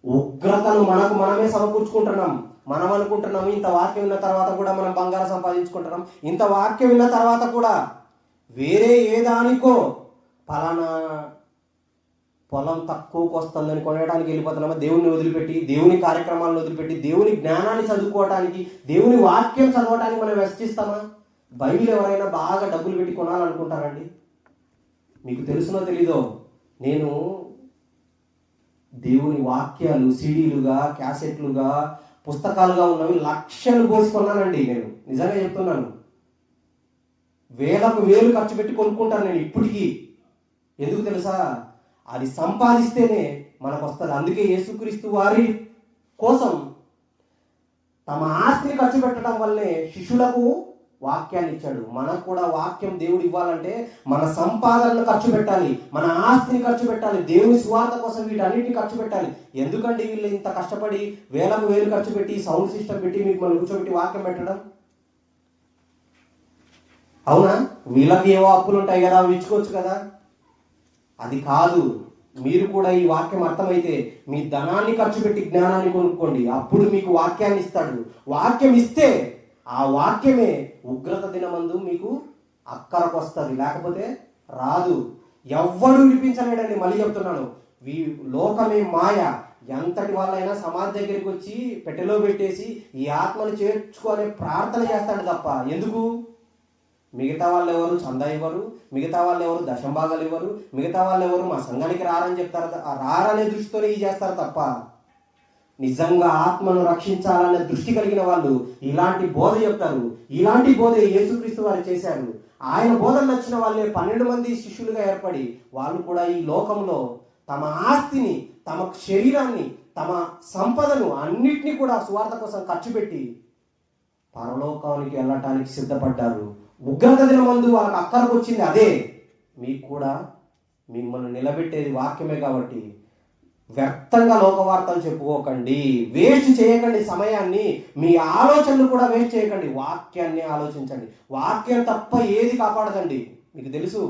ఉగ్రతను మనమే సమకూర్చుకుంటున్నాం. మనం అనుకుంటున్నాము ఇంత వాక్యం విన్న తర్వాత కూడా మనం బంగారం సంపాదించుకుంటున్నాం, ఇంత వాక్యం విన్న తర్వాత కూడా వేరే ఏదానికో పలానా పొలం తక్కువకు వస్తుందని కొనడానికి వెళ్ళిపోతున్నామా? దేవుని వదిలిపెట్టి, దేవుని కార్యక్రమాలను వదిలిపెట్టి, దేవుని జ్ఞానాన్ని చదువుకోవడానికి, దేవుని వాక్యం చదవడానికి మనం వెచ్చిస్తామా? బైబిల్ ఎవరైనా బాగా డబ్బులు పెట్టి కొనాలనుకుంటారండి? మీకు తెలుసునో తెలీదో, నేను దేవుని వాక్యాలు సీడీలుగా, క్యాసెట్లుగా, పుస్తకాలుగా ఉన్నవి లక్షలు పోసి కొన్నానండి. నేను నిజంగా చెప్తున్నాను, వేలకు వేలు ఖర్చు పెట్టి కొనుక్కుంటాను నేను ఇప్పటికీ. ఎందుకు తెలుసా? అది సంపాదిస్తేనే మనకు వస్తుంది. అందుకే యేసుక్రీస్తు వారి కోసం తమ ఆస్తిని ఖర్చు పెట్టడం వల్లే శిష్యులకు వాక్యాన్ని ఇచ్చాడు. మనకు కూడా వాక్యం దేవుడు ఇవ్వాలంటే మన సంపాదనను ఖర్చు పెట్టాలి, మన ఆస్తిని ఖర్చు పెట్టాలి, దేవుని స్వార్థ కోసం వీటన్నిటిని ఖర్చు పెట్టాలి. ఎందుకండి వీళ్ళు ఇంత కష్టపడి వేలకు వేలు ఖర్చు పెట్టి సౌండ్ సిస్టమ్ పెట్టి మీకు మనం కూర్చోబెట్టి వాక్యం పెట్టడం? అవునా? వీళ్ళకి ఏవో అప్పులు ఉంటాయి కదా, అవి ఇచ్చుకోవచ్చు కదా. అది కాదు. మీరు కూడా ఈ వాక్యం అర్థమైతే మీ ధనాన్ని ఖర్చు పెట్టి జ్ఞానాన్ని కొనుక్కోండి. అప్పుడు మీకు వాక్యాన్ని ఇస్తాడు. వాక్యం ఇస్తే ఆ వాక్యమే ఉగ్రత దినమందు మీకు అక్కరకు వస్తుంది, లేకపోతే రాదు. ఎవ్వడు విడిపించలేడండి. మళ్ళీ చెప్తున్నాను, లోకమే మాయ. ఎంతటి వాళ్ళైనా సమాధి దగ్గరికి వచ్చి పెట్టెలో పెట్టేసి ఈ ఆత్మను చేర్చుకునే ప్రార్థన చేస్తాడు తప్ప, ఎందుకు? మిగతా వాళ్ళు ఎవరు చందా ఇవ్వరు, మిగతా వాళ్ళు ఎవరు దశంభాగాలు ఇవ్వరు, మిగతా వాళ్ళు ఎవరు మా సంఘానికి రారని చెప్తారు. రారనే దృష్టితోనే ఇది చేస్తారు తప్ప, నిజంగా ఆత్మను రక్షించాలనే దృష్టి కలిగిన వాళ్ళు ఇలాంటి బోధ చెప్తారు. ఇలాంటి బోధ యేసుక్రీస్తు వారు చేశారు. ఆయన బోధన నచ్చిన వాళ్ళే 12 మంది శిష్యులుగా ఏర్పడి వాళ్ళు కూడా ఈ లోకంలో తమ ఆస్తిని, తమ శరీరాన్ని, తమ సంపదను అన్నిటినీ కూడా సువార్త కోసం ఖర్చు పెట్టి పరలోకానికి వెళ్ళటానికి సిద్ధపడ్డారు. ఉగ్రత దినమందు వాళ్ళకి అక్కరకు వచ్చింది అదే. మీకు కూడా మిమ్మల్ని నిలబెట్టేది వాక్యమే. కాబట్టి వ్యర్థంగా లోకవార్తలు చెప్పుకోకండి, వేస్ట్ చేయకండి సమయాన్ని, మీ ఆలోచనలు కూడా వేస్ట్ చేయకండి. వాక్యాన్ని ఆలోచించండి. వాక్యం తప్ప ఏది కాపాడదండి. మీకు తెలుసు,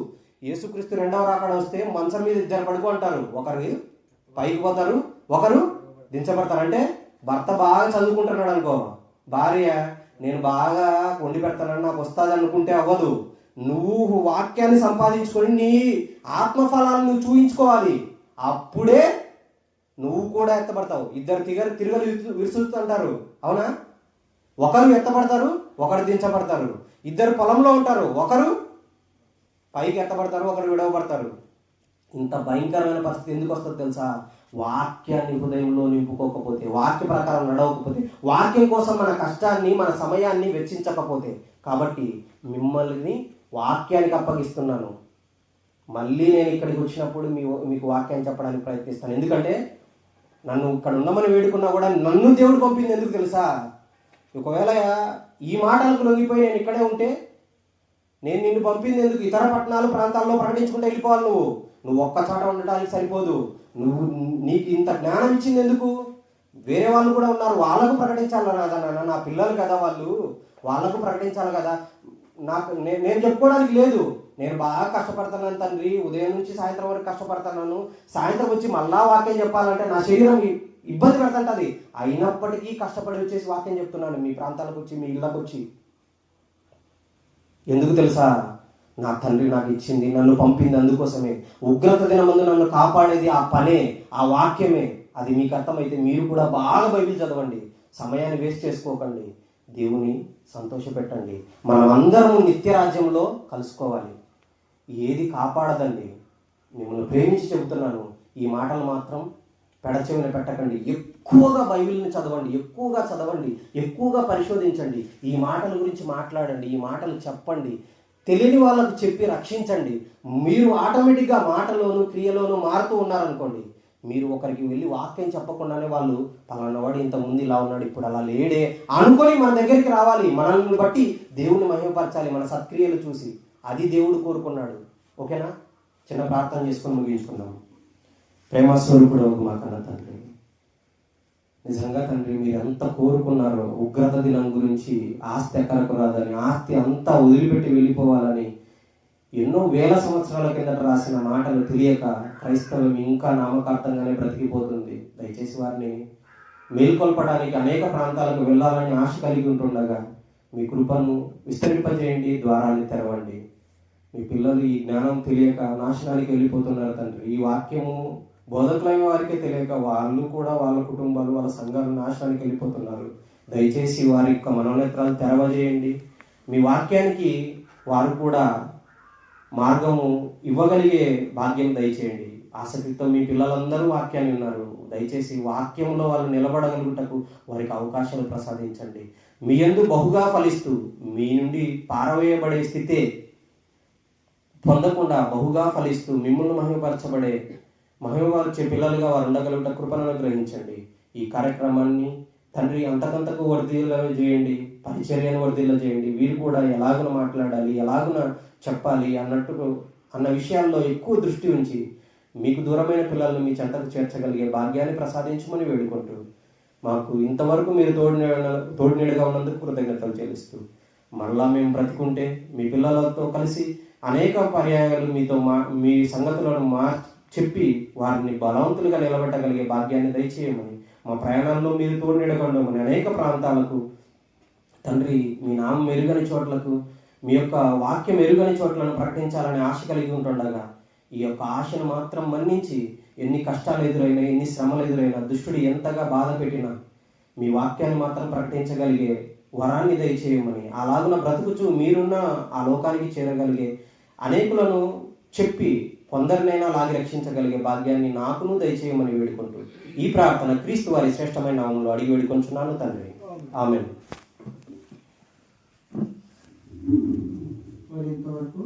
యేసుక్రీస్తు 2వ రాకడ వస్తే మంచం మీద 2 పడుకుంటారు. ఒకరు పైకి పోతారు, ఒకరు దించబడతారు. అంటే భర్త బాగా చదువుకుంటున్నాడు అనుకో, భార్య నేను బాగా వండి పెడతానని నాకు వస్తుంది అనుకుంటే అవ్వదు. నువ్వు వాక్యాన్ని సంపాదించుకొని నీ ఆత్మఫలాలను నువ్వు చూయించుకోవాలి. అప్పుడే నువ్వు కూడా ఎత్తపడతావు. ఇద్దరు తిరగలు విరుస్తుంటారు, అవునా? ఒకరు ఎత్తపడతారు, ఒకరు దించబడతారు. ఇద్దరు పొలంలో ఉంటారు, ఒకరు పైకి ఎత్తపడతారు, ఒకరు విడవబడతారు. ఇంత భయంకరమైన పరిస్థితి ఎందుకు వస్తుందో తెలుసా? వాక్యాన్ని హృదయంలో నింపుకోకపోతే, వాక్య ప్రకారం నడవకపోతే, వాక్యం కోసం మన కష్టాన్ని, మన సమయాన్ని వెచ్చించకపోతే. కాబట్టి మిమ్మల్ని వాక్యానికి అప్పగిస్తున్నాను. మళ్ళీ నేను ఇక్కడికి వచ్చినప్పుడు మీకు వాక్యాన్ని చెప్పడానికి ప్రయత్నిస్తాను. ఎందుకంటే నన్ను ఇక్కడ ఉండమని వేడుకున్నా కూడా నన్ను దేవుడు పంపింది ఎందుకు తెలుసా? ఒకవేళ ఈ మాటలకు లొంగిపోయి నేను ఇక్కడే ఉంటే నేను నిన్ను పంపింది ఎందుకు? ఇతర పట్టణాలు ప్రాంతాల్లో ప్రకటించుకుంటే వెళ్ళిపోవాలి. నువ్వు ఒక్క చోట ఉండటానికి సరిపోదు. నీకు ఇంత జ్ఞానం ఇచ్చింది ఎందుకు? వేరే వాళ్ళు కూడా ఉన్నారు, వాళ్ళకు ప్రకటించాలి కదా నాన్న. నా పిల్లలు కదా వాళ్ళకు ప్రకటించాలి కదా. నేను చెప్పుకోవడానికి లేదు. నేను బాగా కష్టపడుతున్నాను తండ్రి, ఉదయం నుంచి సాయంత్రం వరకు కష్టపడుతున్నాను. సాయంత్రం వచ్చి మళ్ళా వాక్యం చెప్పాలంటే నా శరీరం ఇబ్బంది పెడుతుంటుంది. అయినప్పటికీ కష్టపడి వచ్చేసి వాక్యం చెప్తున్నాను మీ ప్రాంతాలకు వచ్చి, మీ ఇళ్ళకు వచ్చి. ఎందుకు తెలుసా? నా తండ్రి నాకు ఇచ్చింది, నన్ను పంపింది అందుకోసమే. ఉగ్రత దినమందు నన్ను కాపాడేది ఆ పనే, ఆ వాక్యమే. అది మీకు అర్థమైతే మీరు కూడా బాగా బైబిల్ చదవండి. సమయాన్ని వేస్ట్ చేసుకోకండి. దేవుని సంతోషపెట్టండి. మనం అందరము నిత్యరాజ్యంలో కలుసుకోవాలి. ఏది కాపాడదండి. మిమ్మల్ని ప్రేమించి చెబుతున్నాను. ఈ మాటలు మాత్రం పెడచెవిన పెట్టకండి. ఎక్కువగా బైబిల్ని చదవండి, ఎక్కువగా చదవండి, ఎక్కువగా పరిశోధించండి. ఈ మాటల గురించి మాట్లాడండి, ఈ మాటలు చెప్పండి. తెలియని వాళ్ళకు చెప్పి రక్షించండి. మీరు ఆటోమేటిక్గా మాటలోను క్రియలోను మారుతూ ఉన్నారనుకోండి, మీరు ఒకరికి వెళ్ళి వాక్యం చెప్పకుండానే వాళ్ళు పలానా వాడు ఇంతకుముందు ఇలా ఉన్నాడు, ఇప్పుడు అలా లేడే అనుకొని మన దగ్గరికి రావాలి. మనల్ని బట్టి దేవుని మహిమపరచాలి, మన సత్క్రియలు చూసి. అది దేవుడు కోరుకున్నాడు. ఓకేనా? చిన్న ప్రార్థన చేసుకొని ముగించుకుందాం. ప్రేమ స్వరూపుడు మా కన్న తండ్రి, నిజంగా తండ్రి మీరు ఎంత కోరుకున్నారో ఉగ్రత దినం గురించి, ఆస్తి ఎక్కడకు రాదని, ఆస్తి అంతా వదిలిపెట్టి వెళ్ళిపోవాలని ఎన్నో వేల సంవత్సరాల కిందట రాసిన మాటలు తెలియక క్రైస్తవం ఇంకా నామకార్థంగానే బ్రతికిపోతుంది. దయచేసి వారిని మేల్కొల్పడానికి అనేక ప్రాంతాలకు వెళ్ళాలని ఆశ కలిగి ఉంటుండగా మీ కృపను విస్తరింపజేయండి, ద్వారాన్ని తెరవండి. మీ పిల్లలు ఈ జ్ఞానం తెలియక నాశనానికి వెళ్ళిపోతున్నారు తండ్రి. ఈ వాక్యము బోధకులైన వారికే తెలియక వాళ్ళు కూడా వాళ్ళ కుటుంబాలు, వాళ్ళ సంఘాలు నాశనానికి వెళ్ళిపోతున్నారు. దయచేసి వారి యొక్క మనోనేత్రాలు తెరవజేయండి. మీ వాక్యానికి వారు కూడా మార్గము ఇవ్వగలిగే భాగ్యం దయచేయండి. ఆసక్తితో మీ పిల్లలందరూ వాక్యాన్ని ఉన్నారు. దయచేసి వాక్యంలో వాళ్ళు నిలబడగలుగుటకు వారికి అవకాశాలు ప్రసాదించండి. మీ యందు బహుగా ఫలిస్తూ మీ నుండి పారవేయబడే స్థితే పొందకుండా బహుగా ఫలిస్తూ మిమ్మల్ని మహిమపరిచే పిల్లలుగా వారు ఉండగలుగుట కృపను అనుగ్రహించండి. ఈ కార్యక్రమాన్ని తండ్రి అంతకంతకు వర్ధిల్ల చేయండి, పరిచర్యను వర్ధిల్ల చేయండి. వీరు కూడా ఎలాగున మాట్లాడాలి, ఎలాగున చెప్పాలి అన్న విషయాల్లో ఎక్కువ దృష్టి ఉంచి మీకు దూరమైన పిల్లలను మీ చెంతకు చేర్చగలిగే భాగ్యాన్ని ప్రసాదించమని వేడుకుంటూ, మాకు ఇంతవరకు మీరు తోడునీడగా ఉన్నందుకు కృతజ్ఞతలు చెల్లిస్తూ, మరలా మేము బ్రతికుంటే మీ పిల్లలతో కలిసి అనేక పర్యాయాలు మీ సంగతులను చెప్పి వారిని బలవంతులుగా నిలబెట్టగలిగే భాగ్యాన్ని దయచేయమని, మా ప్రయాణాల్లో మీరు తోడునీడగా ఉండమని, అనేక ప్రాంతాలకు తండ్రి మీ నామం మెరుగని చోట్లకు, మీ యొక్క వాక్యం మెరుగని చోట్లను ప్రకటించాలని ఆశ కలిగి ఉంటుండగా ఈ యొక్క ఆశను మాత్రం మన్నించి ఎన్ని కష్టాలు ఎదురైనా, ఎన్ని శ్రమలు ఎదురైనా, దుష్టుడు ఎంతగా బాధ పెట్టినా మీ వాక్యాన్ని మాత్రం ప్రకటించగలిగే వరాన్ని దయచేయమని, అలాగున బ్రతుకుచు మీరున్న ఆ లోకానికి చేరగలిగే అనేకులను చెప్పి కొందరినైనా లాగి రక్షించగలిగే భాగ్యాన్ని నాకును దయచేయమని వేడుకుంటూ ఈ ప్రార్థన క్రీస్తు వారి శ్రేష్టమైన నామంలో అడిగి వేడుకొంచున్నాను తండ్రి. ఆమేన్. మరి ఇంతవరకు